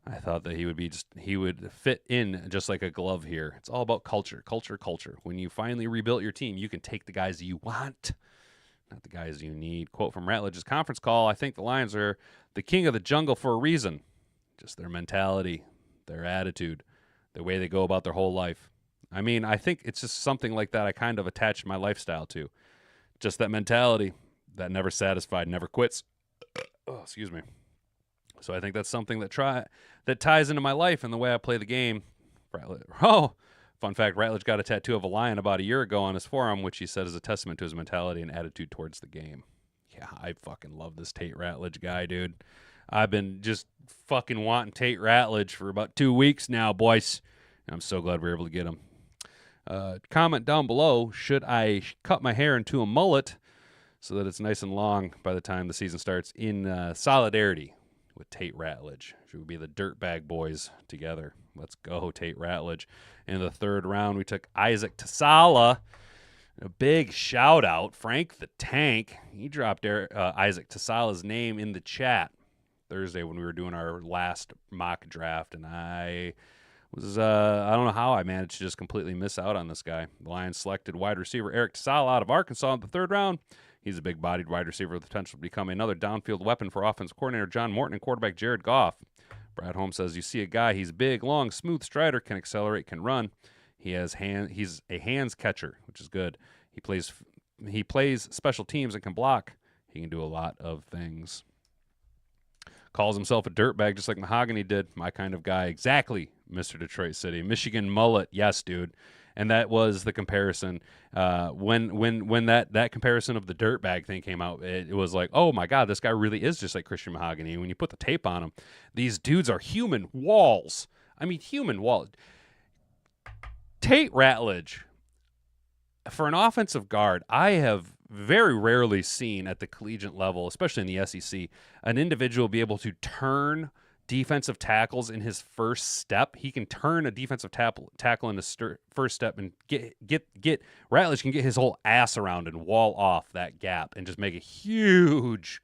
I thought that he would fit in just like a glove here. It's all about culture. When you finally rebuilt your team, you can take the guys you want, not the guys you need. Quote from Ratledge's conference call, I think the Lions are the king of the jungle for a reason. Just their mentality, their attitude, the way they go about their whole life. I mean, I think it's just something like that I kind of attached my lifestyle to. Just that mentality, that never satisfied, never quits. Oh, excuse me. So I think that's something that ties into my life and the way I play the game. Fun fact, Ratledge got a tattoo of a lion about a year ago on his forearm, which he said is a testament to his mentality and attitude towards the game. Yeah, I fucking love this Tate Ratledge guy, dude. I've been just fucking wanting Tate Ratledge for about 2 weeks now, boys. And I'm so glad we were able to get him. Comment down below, should I cut my hair into a mullet so that it's nice and long by the time the season starts in solidarity with Tate Ratledge? Should we be the Dirtbag Boys together? Let's go, Tate Ratledge. In the 3rd round, we took Isaac Tassala. A big shout out, Frank the Tank. He dropped Isaac Tassala's name in the chat Thursday when we were doing our last mock draft, and I don't know how I managed to just completely miss out on this guy. The Lions selected wide receiver Eric Tassala out of Arkansas in the 3rd round. He's a big-bodied wide receiver with the potential to become another downfield weapon for offensive coordinator John Morton and quarterback Jared Goff. Brad Holmes says, you see a guy, he's big, long, smooth strider, can accelerate, can run. He's a hands catcher, which is good. He plays special teams and can block. He can do a lot of things. Calls himself a dirtbag just like Mahogany did. My kind of guy. Exactly, Mr. Detroit City. Michigan mullet. Yes, dude. And that was the comparison. When that comparison of the dirtbag thing came out, it was like, oh my God, this guy really is just like Christian Mahogany. When you put the tape on him, these dudes are human walls. I mean, human walls. Tate Ratledge, for an offensive guard, I have very rarely seen at the collegiate level, especially in the SEC, an individual be able to turn defensive tackles in his first step. He can turn a defensive tackle in his first step and get Ratledge can get his whole ass around and wall off that gap and just make a huge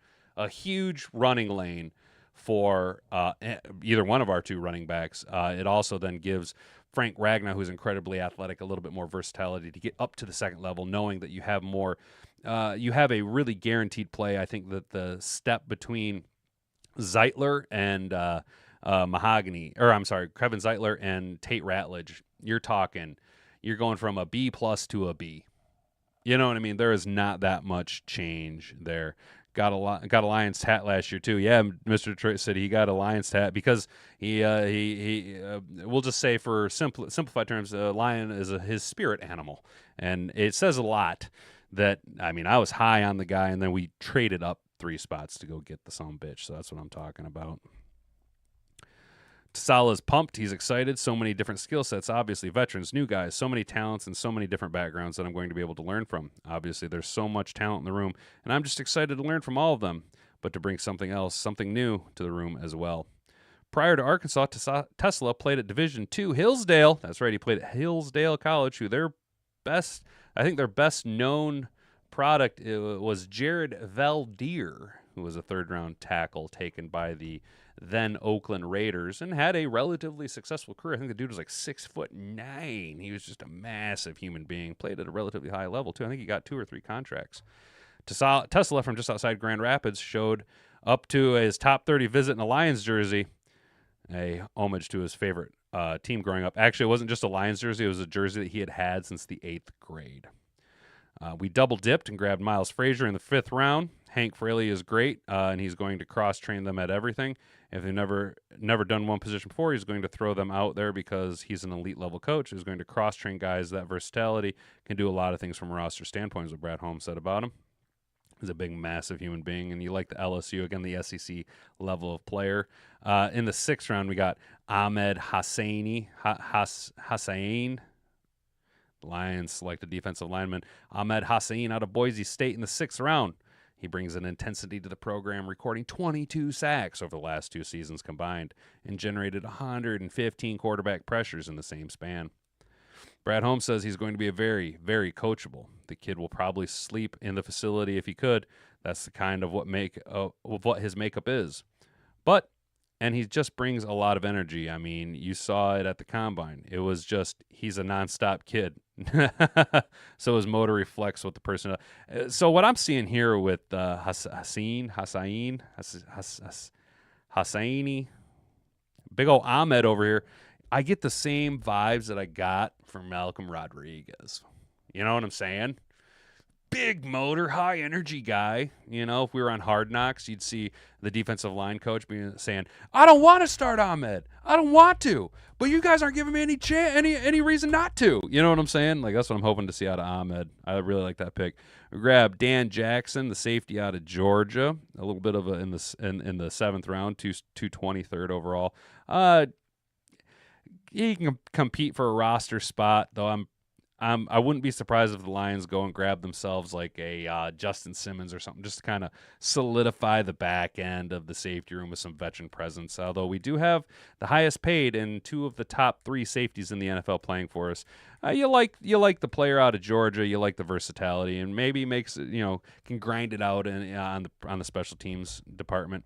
running lane for either one of our 2 running backs. It also then gives Frank Ragnow, who's incredibly athletic, a little bit more versatility to get up to the 2nd level, knowing that you have more, you have a really guaranteed play. I think that the step between Zeitler and Kevin Zeitler and Tate Ratledge, you're going from a B+ to a B. You know what I mean? There is not that much change there. got a Lions hat last year too. Yeah, Mr. Detroit City, he got a Lions hat because he we'll just say for simplified terms, a lion is his spirit animal, and it says a lot. That I was high on the guy, and then we traded up 3 spots to go get the son bitch. So that's what I'm talking about. Tasala's pumped. He's excited. So many different skill sets, obviously. Veterans, new guys, so many talents, and so many different backgrounds that I'm going to be able to learn from. Obviously, there's so much talent in the room, and I'm just excited to learn from all of them, but to bring something else, something new to the room as well. Prior to Arkansas, Tesla played at Division II Hillsdale. That's right, he played at Hillsdale College, who their best known product was Jared Valdir, who was a third-round tackle taken by the then Oakland Raiders and had a relatively successful career. I think the dude was like 6'9". He was just a massive human being. Played at a relatively high level too. I think he got 2 or 3 contracts. Tesla from just outside Grand Rapids showed up to his top 30 visit in a Lions jersey, a homage to his favorite team growing up. Actually, it wasn't just a Lions jersey. It was a jersey that he had since the 8th grade. We double-dipped and grabbed Miles Frazier in the 5th round. Hank Fraley is great, and he's going to cross-train them at everything. If they've never done one position before, he's going to throw them out there because he's an elite-level coach who's going to cross-train guys. That versatility can do a lot of things from a roster standpoint, is what Brad Holmes said about him. He's a big, massive human being, and you like the LSU, again, the SEC level of player. In the 6th round, we got Ahmed Hosseini. Hossein. The Lions select a defensive lineman, Ahmed Hossein, out of Boise State in the 6th round. He brings an intensity to the program, recording 22 sacks over the last 2 seasons combined and generated 115 quarterback pressures in the same span. Brad Holmes says he's going to be a very, very coachable. The kid will probably sleep in the facility if he could. That's the kind of what his makeup is. And he just brings a lot of energy. I mean, you saw it at the Combine. It was just, he's a nonstop kid. So his motor reflects what the person. So what I'm seeing here with Hosseini, big old Ahmed over here, I get the same vibes that I got from Malcolm Rodriguez. You know what I'm saying? Big motor, high energy guy. You know, if we were on Hard Knocks, you'd see the defensive line coach saying, "I don't want to start Ahmed. I don't want to, but you guys aren't giving me any reason not to." You know what I'm saying? Like, that's what I'm hoping to see out of Ahmed. I really like that pick. We grabbed Dan Jackson, the safety out of Georgia, a little bit of in the 7th round, 223rd overall. He can compete for a roster spot, though. I wouldn't be surprised if the Lions go and grab themselves like a Justin Simmons or something, just to kind of solidify the back end of the safety room with some veteran presence. Although we do have the highest paid and 2 of the top 3 safeties in the NFL playing for us. You like the player out of Georgia. You like the versatility, and maybe can grind it out on the special teams department.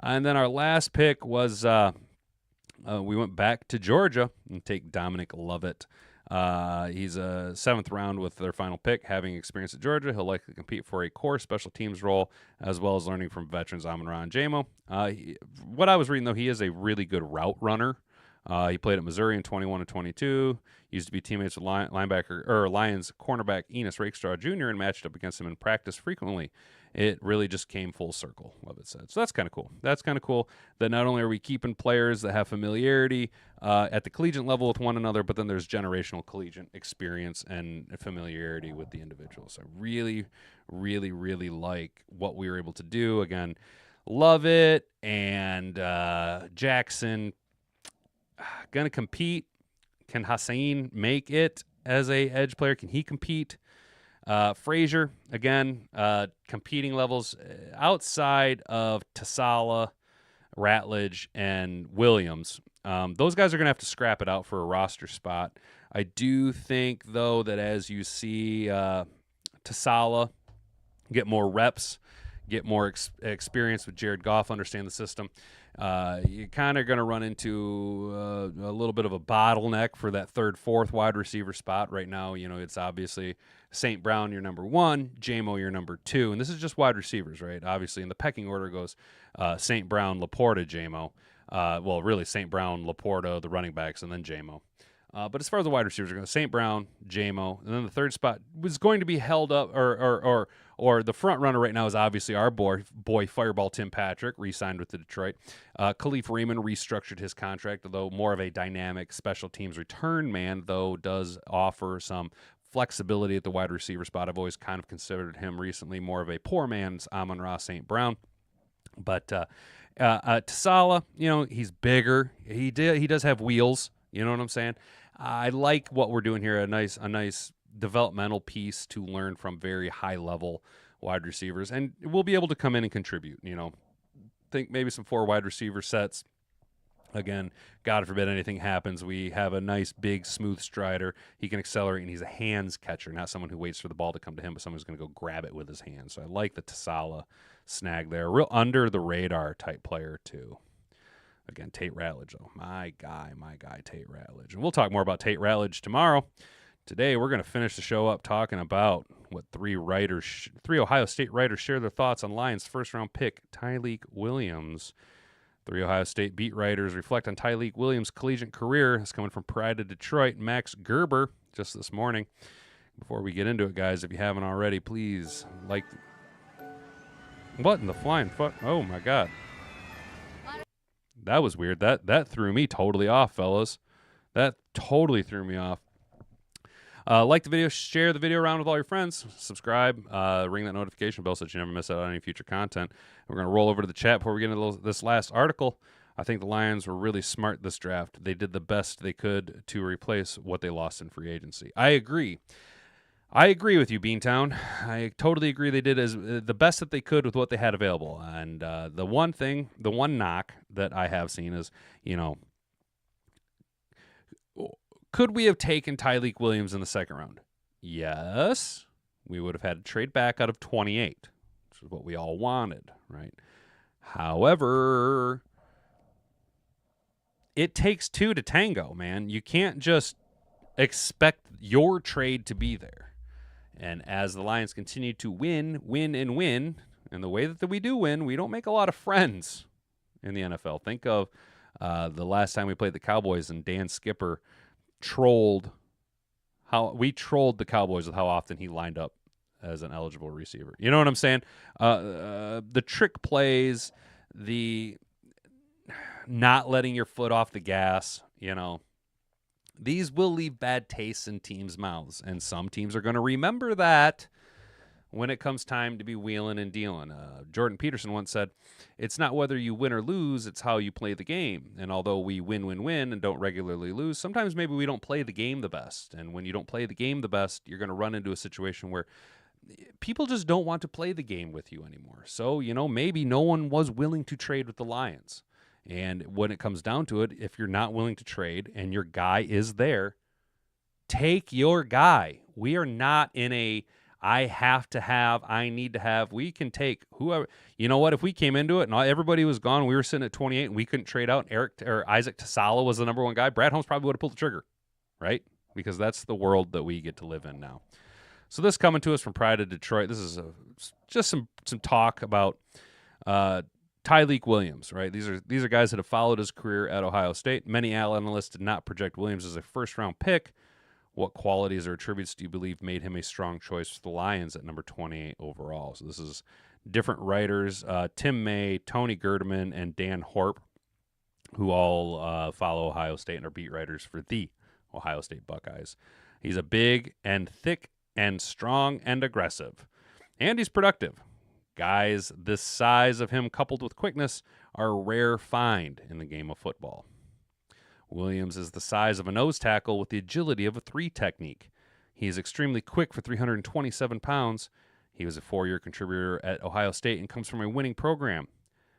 And then our last pick was we went back to Georgia and take Dominic Lovett. He's a 7th round with their final pick. Having experience at Georgia, he'll likely compete for a core special teams role, as well as learning from veterans Amon-Ra and Jamo. What I was reading, though, he is a really good route runner. He played at Missouri in 21 and 22. Used to be teammates with Lions cornerback Enos Rakestraw Jr. and matched up against him in practice frequently. It really just came full circle, Lovett said. So that's kind of cool. That's kind of cool that not only are we keeping players that have familiarity at the collegiate level with one another, but then there's generational collegiate experience and familiarity with the individuals. I really, really, really like what we were able to do. Again, Lovett and Jackson going to compete. Can Hossein make it as a edge player? Can he compete? Frazier, again, competing levels outside of Tasala, Ratledge, and Williams. Those guys are going to have to scrap it out for a roster spot. I do think, though, that as you see Tasala get more reps, get more experience with Jared Goff, understand the system, you're kind of going to run into a little bit of a bottleneck for that 3rd, 4th wide receiver spot. Right now, it's obviously St. Brown, your number 1, Jamo, your number 2. And this is just wide receivers, right? Obviously, in the pecking order goes St. Brown, Laporta, Jamo. Really, St. Brown, Laporta, the running backs, and then Jamo. But as far as the wide receivers are going, St. Brown, Jamo, and then the third spot was going to be held up, or the front runner right now is obviously our boy Fireball Tim Patrick, re-signed with the Detroit. Khalif Raymond restructured his contract, although more of a dynamic special teams return man, though does offer some flexibility at the wide receiver spot. I've always kind of considered him recently more of a poor man's Amon-Ra St. Brown. But Tasala, he's bigger. He does have wheels. You know what I'm saying? I like what we're doing here. A nice developmental piece to learn from very high level wide receivers, and we'll be able to come in and contribute. Think maybe some 4 wide receiver sets. Again, God forbid anything happens. We have a nice, big, smooth strider. He can accelerate, and he's a hands catcher, not someone who waits for the ball to come to him, but someone who's going to go grab it with his hands. So I like the Tasala snag there. Real under-the-radar type player, too. Again, Tate Ratledge, though. My guy, Tate Ratledge. And we'll talk more about Tate Ratledge tomorrow. Today, we're going to finish the show up talking about what 3 Ohio State writers share their thoughts on Lions' first-round pick, Tyleik Williams. 3 Ohio State beat writers reflect on Tyleik Williams' collegiate career. It's coming from Pride of Detroit, Max Gerber, just this morning. Before we get into it, guys, if you haven't already, please like... What in the flying fuck? Oh, my God. That was weird. That threw me totally off, fellas. That totally threw me off. Like the video, share the video around with all your friends, subscribe, ring that notification bell so that you never miss out on any future content. We're going to roll over to the chat before we get into this last article. I think the Lions were really smart this draft. They did the best they could to replace what they lost in free agency. I agree with you, Beantown. I totally agree. They did the best that they could with what they had available. And the one knock that I have seen is, could we have taken Tyleik Williams in the second round? Yes. We would have had to trade back out of 28, which is what we all wanted, right? However, it takes 2 to tango, man. You can't just expect your trade to be there. And as the Lions continue to win, and the way that we do win, we don't make a lot of friends in the NFL. Think of the last time we played the Cowboys and Dan Skipper trolled the Cowboys with how often he lined up as an eligible receiver. You know what I'm saying? The trick plays, the not letting your foot off the gas, these will leave bad tastes in teams' mouths, and some teams are going to remember that when it comes time to be wheeling and dealing. Jordan Peterson once said, "It's not whether you win or lose, it's how you play the game. And although we win and don't regularly lose, sometimes maybe we don't play the game the best. And when you don't play the game the best, you're going to run into a situation where people just don't want to play the game with you anymore. So, maybe no one was willing to trade with the Lions. And when it comes down to it, if you're not willing to trade and your guy is there, take your guy. We are not in a I need to have. We can take whoever. You know what? If we came into it and everybody was gone, we were sitting at 28 and we couldn't trade out, Isaac Tasala was the number 1 guy, Brad Holmes probably would have pulled the trigger, right? Because that's the world that we get to live in now. So this coming to us from Pride of Detroit. This is just some talk about Tyleik Williams, right? These are guys that have followed his career at Ohio State. Many analysts did not project Williams as a first-round pick. What qualities or attributes do you believe made him a strong choice for the Lions at number 28 overall? So this is different writers, Tim May, Tony Gerdeman, and Dan Horp, who all follow Ohio State and are beat writers for the Ohio State Buckeyes. He's a big and thick and strong and aggressive, and he's productive. Guys this size of him coupled with quickness are a rare find in the game of football. Williams is the size of a nose tackle with the agility of a 3 technique. He is extremely quick for 327 pounds. He was a 4-year contributor at Ohio State and comes from a winning program.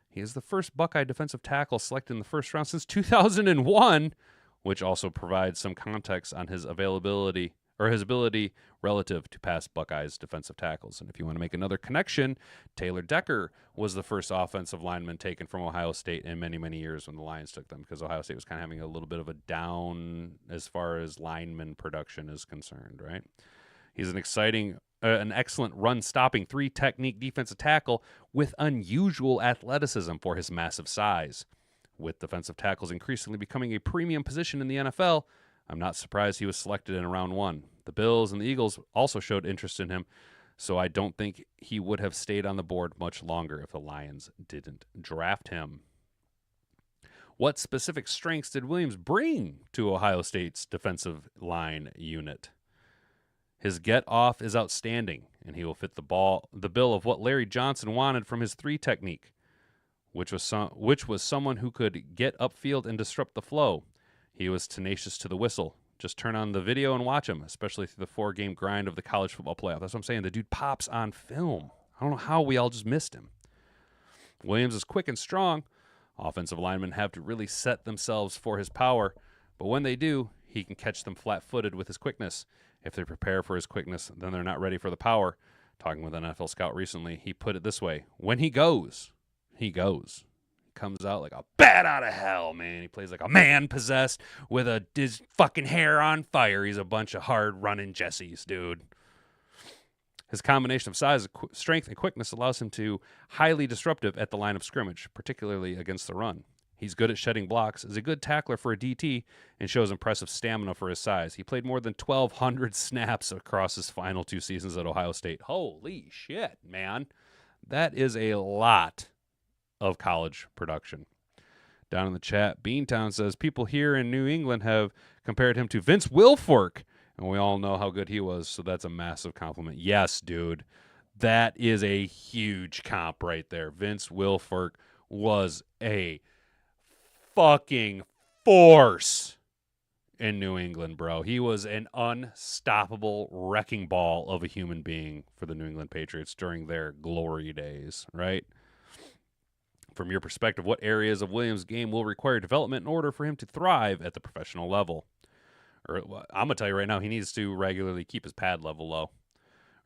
He is the first Buckeye defensive tackle selected in the first round since 2001, which also provides some context on his ability relative to past Buckeyes defensive tackles. And if you want to make another connection, Taylor Decker was the first offensive lineman taken from Ohio State in many, many years when the Lions took them, because Ohio State was kind of having a little bit of a down as far as lineman production is concerned, right? He's an excellent run-stopping 3 technique defensive tackle with unusual athleticism for his massive size. With defensive tackles increasingly becoming a premium position in the NFL, I'm not surprised he was selected in round 1. The Bills and the Eagles also showed interest in him, so I don't think he would have stayed on the board much longer if the Lions didn't draft him. What specific strengths did Williams bring to Ohio State's defensive line unit? His get-off is outstanding, and he will fit the bill of what Larry Johnson wanted from his 3 technique, which was someone who could get upfield and disrupt the flow. He was tenacious to the whistle. Just turn on the video and watch him, especially through the 4-game grind of the college football playoff. That's what I'm saying. The dude pops on film. I don't know how we all just missed him. Williams is quick and strong. Offensive linemen have to really set themselves for his power, but when they do, he can catch them flat-footed with his quickness. If they prepare for his quickness, then they're not ready for the power. Talking with an NFL scout recently, he put it this way: when he goes. He goes. He comes out like a bat out of hell, man. He plays like a man possessed with his fucking hair on fire. He's a bunch of hard-running Jessies, dude. His combination of size, strength, and quickness allows him to highly disruptive at the line of scrimmage, particularly against the run. He's good at shedding blocks, is a good tackler for a DT, and shows impressive stamina for his size. He played more than 1,200 snaps across his final 2 seasons at Ohio State. Holy shit, man. That is a lot of college production. Down in the chat, Beantown says, people here in New England have compared him to Vince Wilfork, and we all know how good he was, so that's a massive compliment. Yes, dude. That is a huge comp right there. Vince Wilfork was a fucking force in New England, bro. He was an unstoppable wrecking ball of a human being for the New England Patriots during their glory days, right? From your perspective, what areas of Williams' game will require development in order for him to thrive at the professional level? I'm going to tell you right now, he needs to regularly keep his pad level low.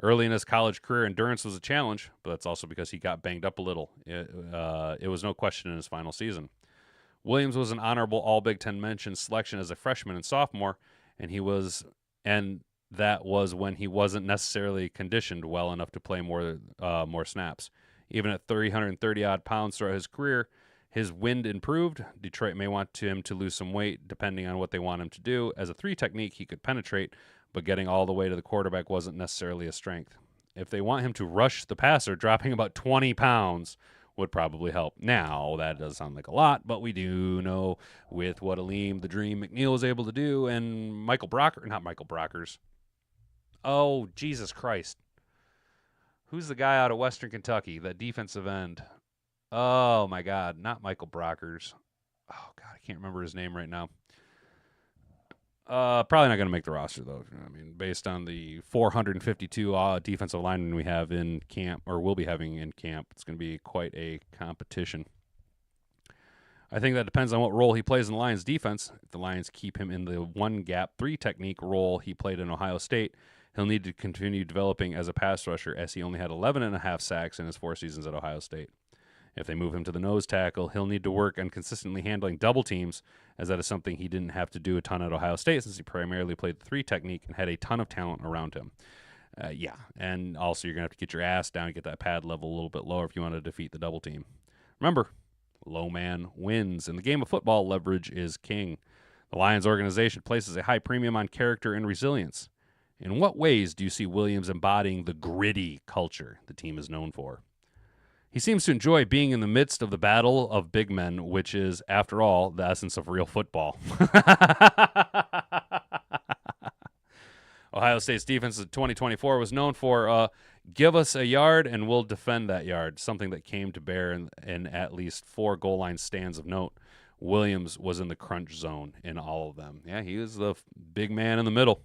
Early in his college career, endurance was a challenge, but that's also because he got banged up a little. It was no question in his final season. Williams was an honorable All-Big Ten mention selection as a freshman and sophomore, and that was when he wasn't necessarily conditioned well enough to play more snaps. Even at 330-odd pounds throughout his career, his wind improved. Detroit may want him to lose some weight depending on what they want him to do. As a 3 technique, he could penetrate, but getting all the way to the quarterback wasn't necessarily a strength. If they want him to rush the passer, dropping about 20 pounds would probably help. Now, that does sound like a lot, but we do know with what Aleem the Dream McNeil was able to do and not Michael Brockers. Oh, Jesus Christ. Who's the guy out of Western Kentucky, that defensive end? Oh, my God, not Michael Brockers. Oh, God, I can't remember his name right now. Probably not going to make the roster, though. I mean, based on the 452 defensive linemen we have in camp, or will be having in camp, it's going to be quite a competition. I think that depends on what role he plays in the Lions' defense. If the Lions keep him in the 1-gap 3 technique role he played in Ohio State, he'll need to continue developing as a pass rusher, as he only had 11.5 sacks in his 4 seasons at Ohio State. If they move him to the nose tackle, he'll need to work on consistently handling double teams, as that is something he didn't have to do a ton at Ohio State since he primarily played the 3 technique and had a ton of talent around him. And also you're going to have to get your ass down and get that pad level a little bit lower if you want to defeat the double team. Remember, low man wins. In the game of football, leverage is king. The Lions organization places a high premium on character and resilience. In what ways do you see Williams embodying the gritty culture the team is known for? He seems to enjoy being in the midst of the battle of big men, which is, after all, the essence of real football. Ohio State's defense in 2024 was known for give us a yard and we'll defend that yard, something that came to bear in at least 4 goal line stands of note. Williams was in the crunch zone in all of them. Yeah, he was the big man in the middle.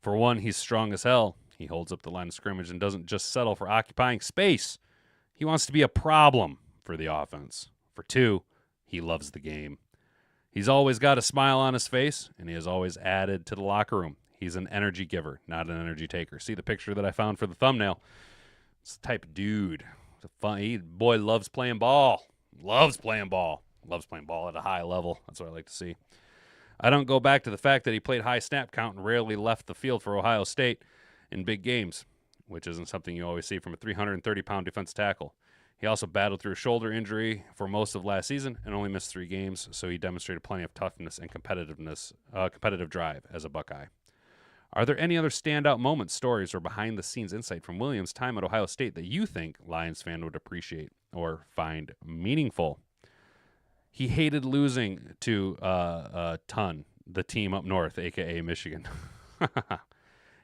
For one, he's strong as hell. He holds up the line of scrimmage and doesn't just settle for occupying space. He wants to be a problem for the offense. For 2, he loves the game. He's always got a smile on his face, and he has always added to the locker room. He's an energy giver, not an energy taker. See the picture that I found for the thumbnail? It's the type of dude. Boy loves playing ball. Loves playing ball. Loves playing ball at a high level. That's what I like to see. I don't go back to the fact that he played high snap count and rarely left the field for Ohio State in big games, which isn't something you always see from a 330-pound defensive tackle. He also battled through a shoulder injury for most of last season and only missed 3 games, so he demonstrated plenty of toughness and competitive drive as a Buckeye. Are there any other standout moments, stories, or behind-the-scenes insight from Williams' time at Ohio State that you think Lions fan would appreciate or find meaningful? He hated losing to the team up north, a.k.a. Michigan.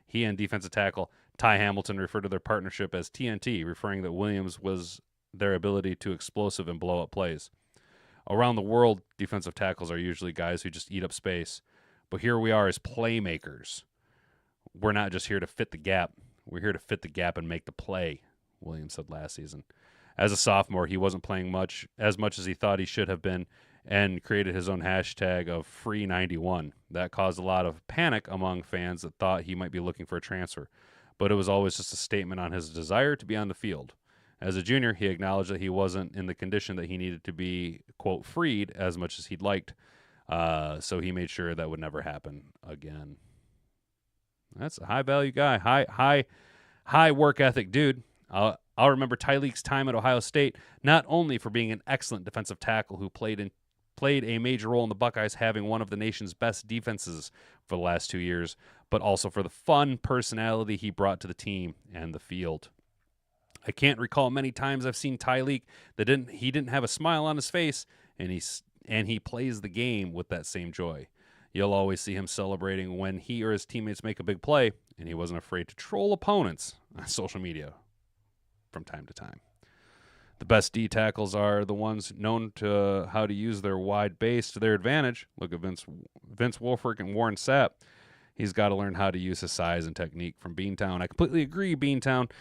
He and defensive tackle Ty Hamilton referred to their partnership as TNT, referring that Williams was their ability to explosive and blow up plays. Around the world, defensive tackles are usually guys who just eat up space, but here we are as playmakers. We're not just here to fit the gap. We're here to fit the gap and make the play, Williams said last season. As a sophomore, he wasn't playing as much as he thought he should have been, and created his own hashtag of Free91. That caused a lot of panic among fans that thought he might be looking for a transfer, but it was always just a statement on his desire to be on the field. As a junior, he acknowledged that he wasn't in the condition that he needed to be, quote, freed as much as he'd liked, so he made sure that would never happen again. That's a high-value guy, high work ethic dude. I'll remember Tyleik's time at Ohio State, not only for being an excellent defensive tackle who played a major role in the Buckeyes having one of the nation's best defenses for the last 2 years, but also for the fun personality he brought to the team and the field. I can't recall many times I've seen Tyleik that he didn't have a smile on his face, and he plays the game with that same joy. You'll always see him celebrating when he or his teammates make a big play, and he wasn't afraid to troll opponents on social media from time to time. The best D tackles are the ones known to how to use their wide base to their advantage. Look at Vince Wilfork and Warren Sapp. He's got to learn how to use his size and technique from Beantown. I completely agree, Beantown.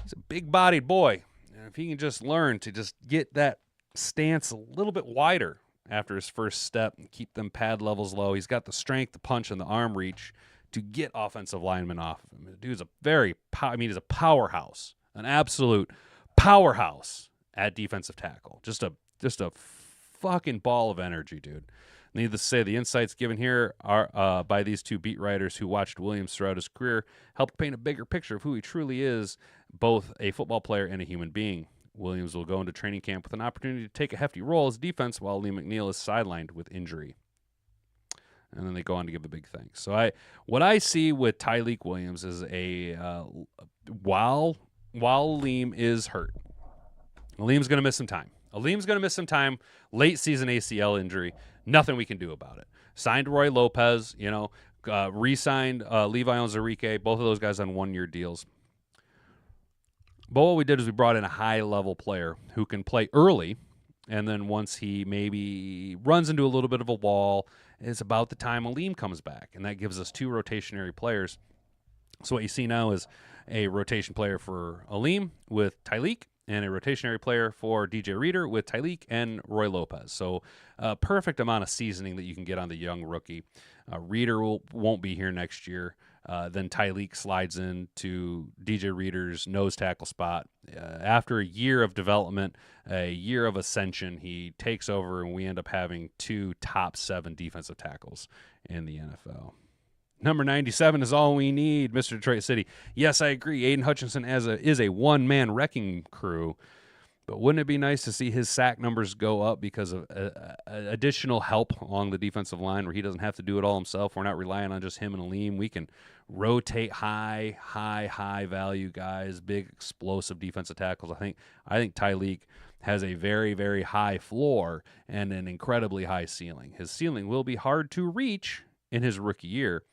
He's a big-bodied boy. And if he can just learn to just get that stance a little bit wider after his first step and keep them pad levels low, he's got the strength, the punch, and the arm reach to get offensive linemen off of him. The dude's he's a powerhouse, an absolute powerhouse at defensive tackle. Just a fucking ball of energy, dude. Needless to say, the insights given here are by these two beat writers who watched Williams throughout his career helped paint a bigger picture of who he truly is, both a football player and a human being. Williams will go into training camp with an opportunity to take a hefty role as defense while Lee McNeil is sidelined with injury. And then they go on to give a big thanks. So what I see with Tyleik Williams is while Aleem is hurt, Aleem's going to miss some time. Aleem's going to miss some time. Late season ACL injury. Nothing we can do about it. Signed Roy Lopez, re-signed Levi Onwuzurike, both of those guys on 1-year deals. But what we did is we brought in a high-level player who can play early, and then once he maybe runs into a little bit of a wall, it's about the time Aleem comes back, and that gives us 2 rotationary players. So what you see now is a rotation player for Aleem with Tyleik, and a rotationary player for DJ Reader with Tyleik and Roy Lopez. So perfect amount of seasoning that you can get on the young rookie. Reader won't be here next year. Then Tyleik slides into DJ Reader's nose tackle spot. After a year of development, a year of ascension, he takes over, and we end up having 2 top 7 defensive tackles in the NFL. Number 97 is all we need, Mr. Detroit City. Yes, I agree. Aidan Hutchinson is a one-man wrecking crew, but wouldn't it be nice to see his sack numbers go up because of additional help along the defensive line where he doesn't have to do it all himself? We're not relying on just him and Aleem. We can rotate high value guys, big explosive defensive tackles. I think Tyleik has a very, very high floor and an incredibly high ceiling. His ceiling will be hard to reach in his rookie year,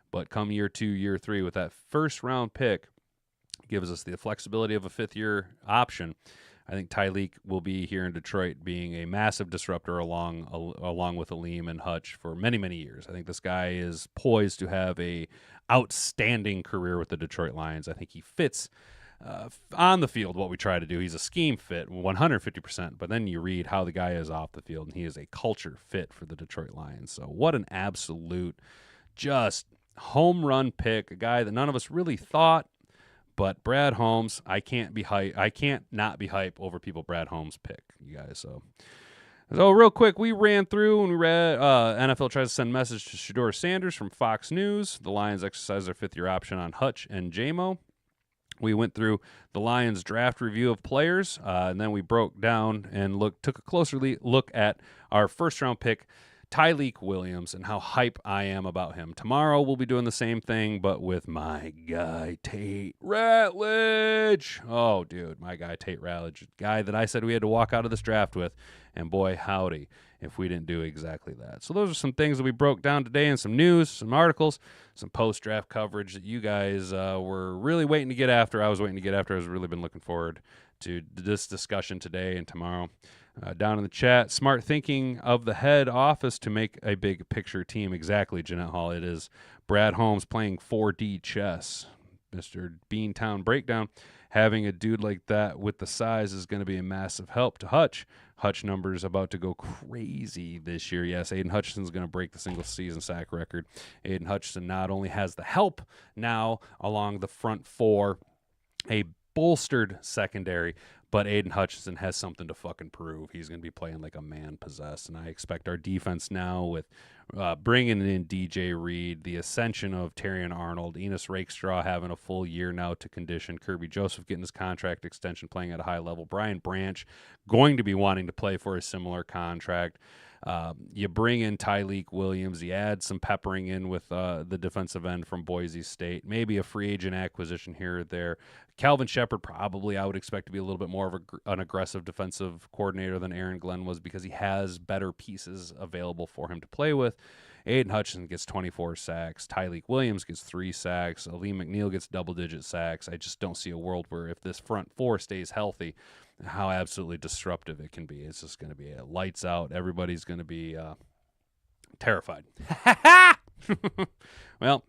but come year 2, year 3, with that first-round pick, gives us the flexibility of a 5th-year option. I think Tyleik will be here in Detroit being a massive disruptor along with Aleem and Hutch for many, many years. I think this guy is poised to have a outstanding career with the Detroit Lions. I think he fits on the field what we try to do. He's a scheme fit, 150%, but then you read how the guy is off the field, and he is a culture fit for the Detroit Lions. So what an absolute just home run pick, a guy that none of us really thought. But Brad Holmes, I can't not be hype over people Brad Holmes pick, you guys. So real quick, we ran through and we read NFL tries to send a message to Shedeur Sanders from Fox News. The Lions exercise their 5th-year option on Hutch and Jamo. We went through the Lions draft review of players, and then we broke down and took a closer look at our first-round pick, Tyleik Williams, and how hype I am about him. Tomorrow we'll be doing the same thing, but with my guy, Tate Ratledge. Oh, dude, my guy, Tate Ratledge, guy that I said we had to walk out of this draft with, and boy, howdy, if we didn't do exactly that. So those are some things that we broke down today, and some news, some articles, some post-draft coverage that you guys were really waiting to get after. I was waiting to get after. I've really been looking forward to this discussion today and tomorrow. Down in the chat, smart thinking of the head office to make a big picture team. Exactly, Jeanette Hall. It is Brad Holmes playing 4D chess. Mr. Beantown Breakdown. Having a dude like that with the size is going to be a massive help to Hutch. Hutch numbers about to go crazy this year. Yes, Aidan Hutchinson's going to break the single season sack record. Aidan Hutchinson not only has the help now along the front four, a bolstered secondary, but Aidan Hutchinson has something to fucking prove. He's going to be playing like a man possessed, and I expect our defense now with bringing in DJ Reed, the ascension of Terrion Arnold, Enos Rakestraw having a full year now to condition, Kirby Joseph getting his contract extension, playing at a high level, Brian Branch going to be wanting to play for a similar contract. You bring in Tyleik Williams. You add some peppering in with the defensive end from Boise State. Maybe a free agent acquisition here or there. Kelvin Sheppard probably I would expect to be a little bit more of an aggressive defensive coordinator than Aaron Glenn was because he has better pieces available for him to play with. Aidan Hutchinson gets 24 sacks. Tyleik Williams gets 3 sacks. Aleem McNeil gets double-digit sacks. I just don't see a world where if this front four stays healthy, how absolutely disruptive it can be. It's just going to be lights out. Everybody's going to be terrified. Well,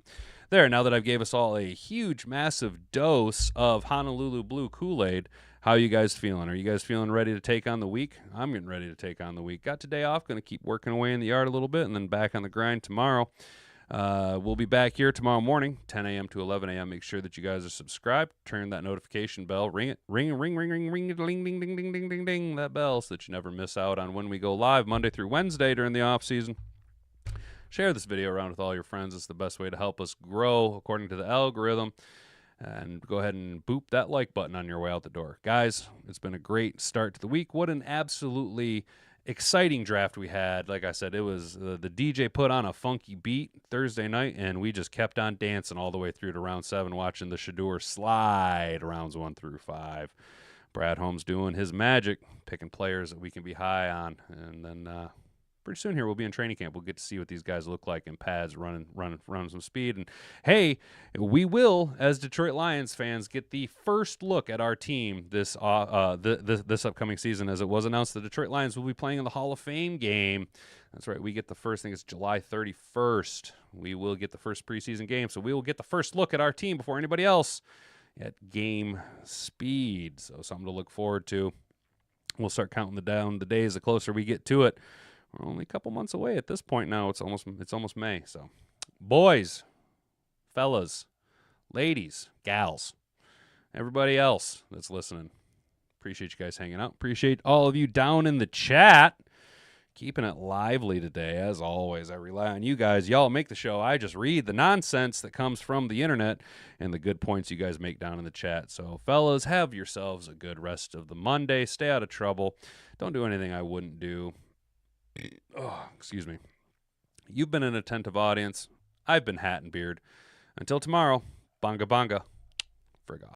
there, now that I've gave us all a huge, massive dose of Honolulu Blue Kool-Aid, how are you guys feeling? Are you guys feeling ready to take on the week? I'm getting ready to take on the week. Got today off, going to keep working away in the yard a little bit, and then back on the grind tomorrow. We'll be back here tomorrow morning, 10 a.m. to 11 a.m. Make sure that you guys are subscribed. Turn that notification bell. Ring it. Ring, ring, ring, ring, ring, ding, ding, ding, ding, ding, ding, ding, that bell so that you never miss out on when we go live Monday through Wednesday during the off season. Share this video around with all your friends. It's the best way to help us grow according to the algorithm. And go ahead and boop that like button on your way out the door. Guys, it's been a great start to the week. What an absolutely exciting draft we had. Like I said, it was the DJ put on a funky beat Thursday night, and we just kept on dancing all the way through to round 7, watching the Shedeur slide rounds 1 through 5. Brad Holmes doing his magic, picking players that we can be high on, and then pretty soon here we'll be in training camp. We'll get to see what these guys look like in pads, running some speed. And hey, we will, as Detroit Lions fans, get the first look at our team this upcoming season. As it was announced, the Detroit Lions will be playing in the Hall of Fame game. That's right. We get the first thing. It's July 31st. We will get the first preseason game, so we will get the first look at our team before anybody else at game speed. So something to look forward to. We'll start counting down the days the closer we get to it. We're only a couple months away at this point now. It's almost May. So, boys, fellas, ladies, gals, everybody else that's listening, appreciate you guys hanging out. Appreciate all of you down in the chat. Keeping it lively today, as always. I rely on you guys. Y'all make the show. I just read the nonsense that comes from the internet and the good points you guys make down in the chat. So, fellas, have yourselves a good rest of the Monday. Stay out of trouble. Don't do anything I wouldn't do. Oh, excuse me. You've been an attentive audience. I've been Hat and Beard. Until tomorrow, bonga bonga. Frig off.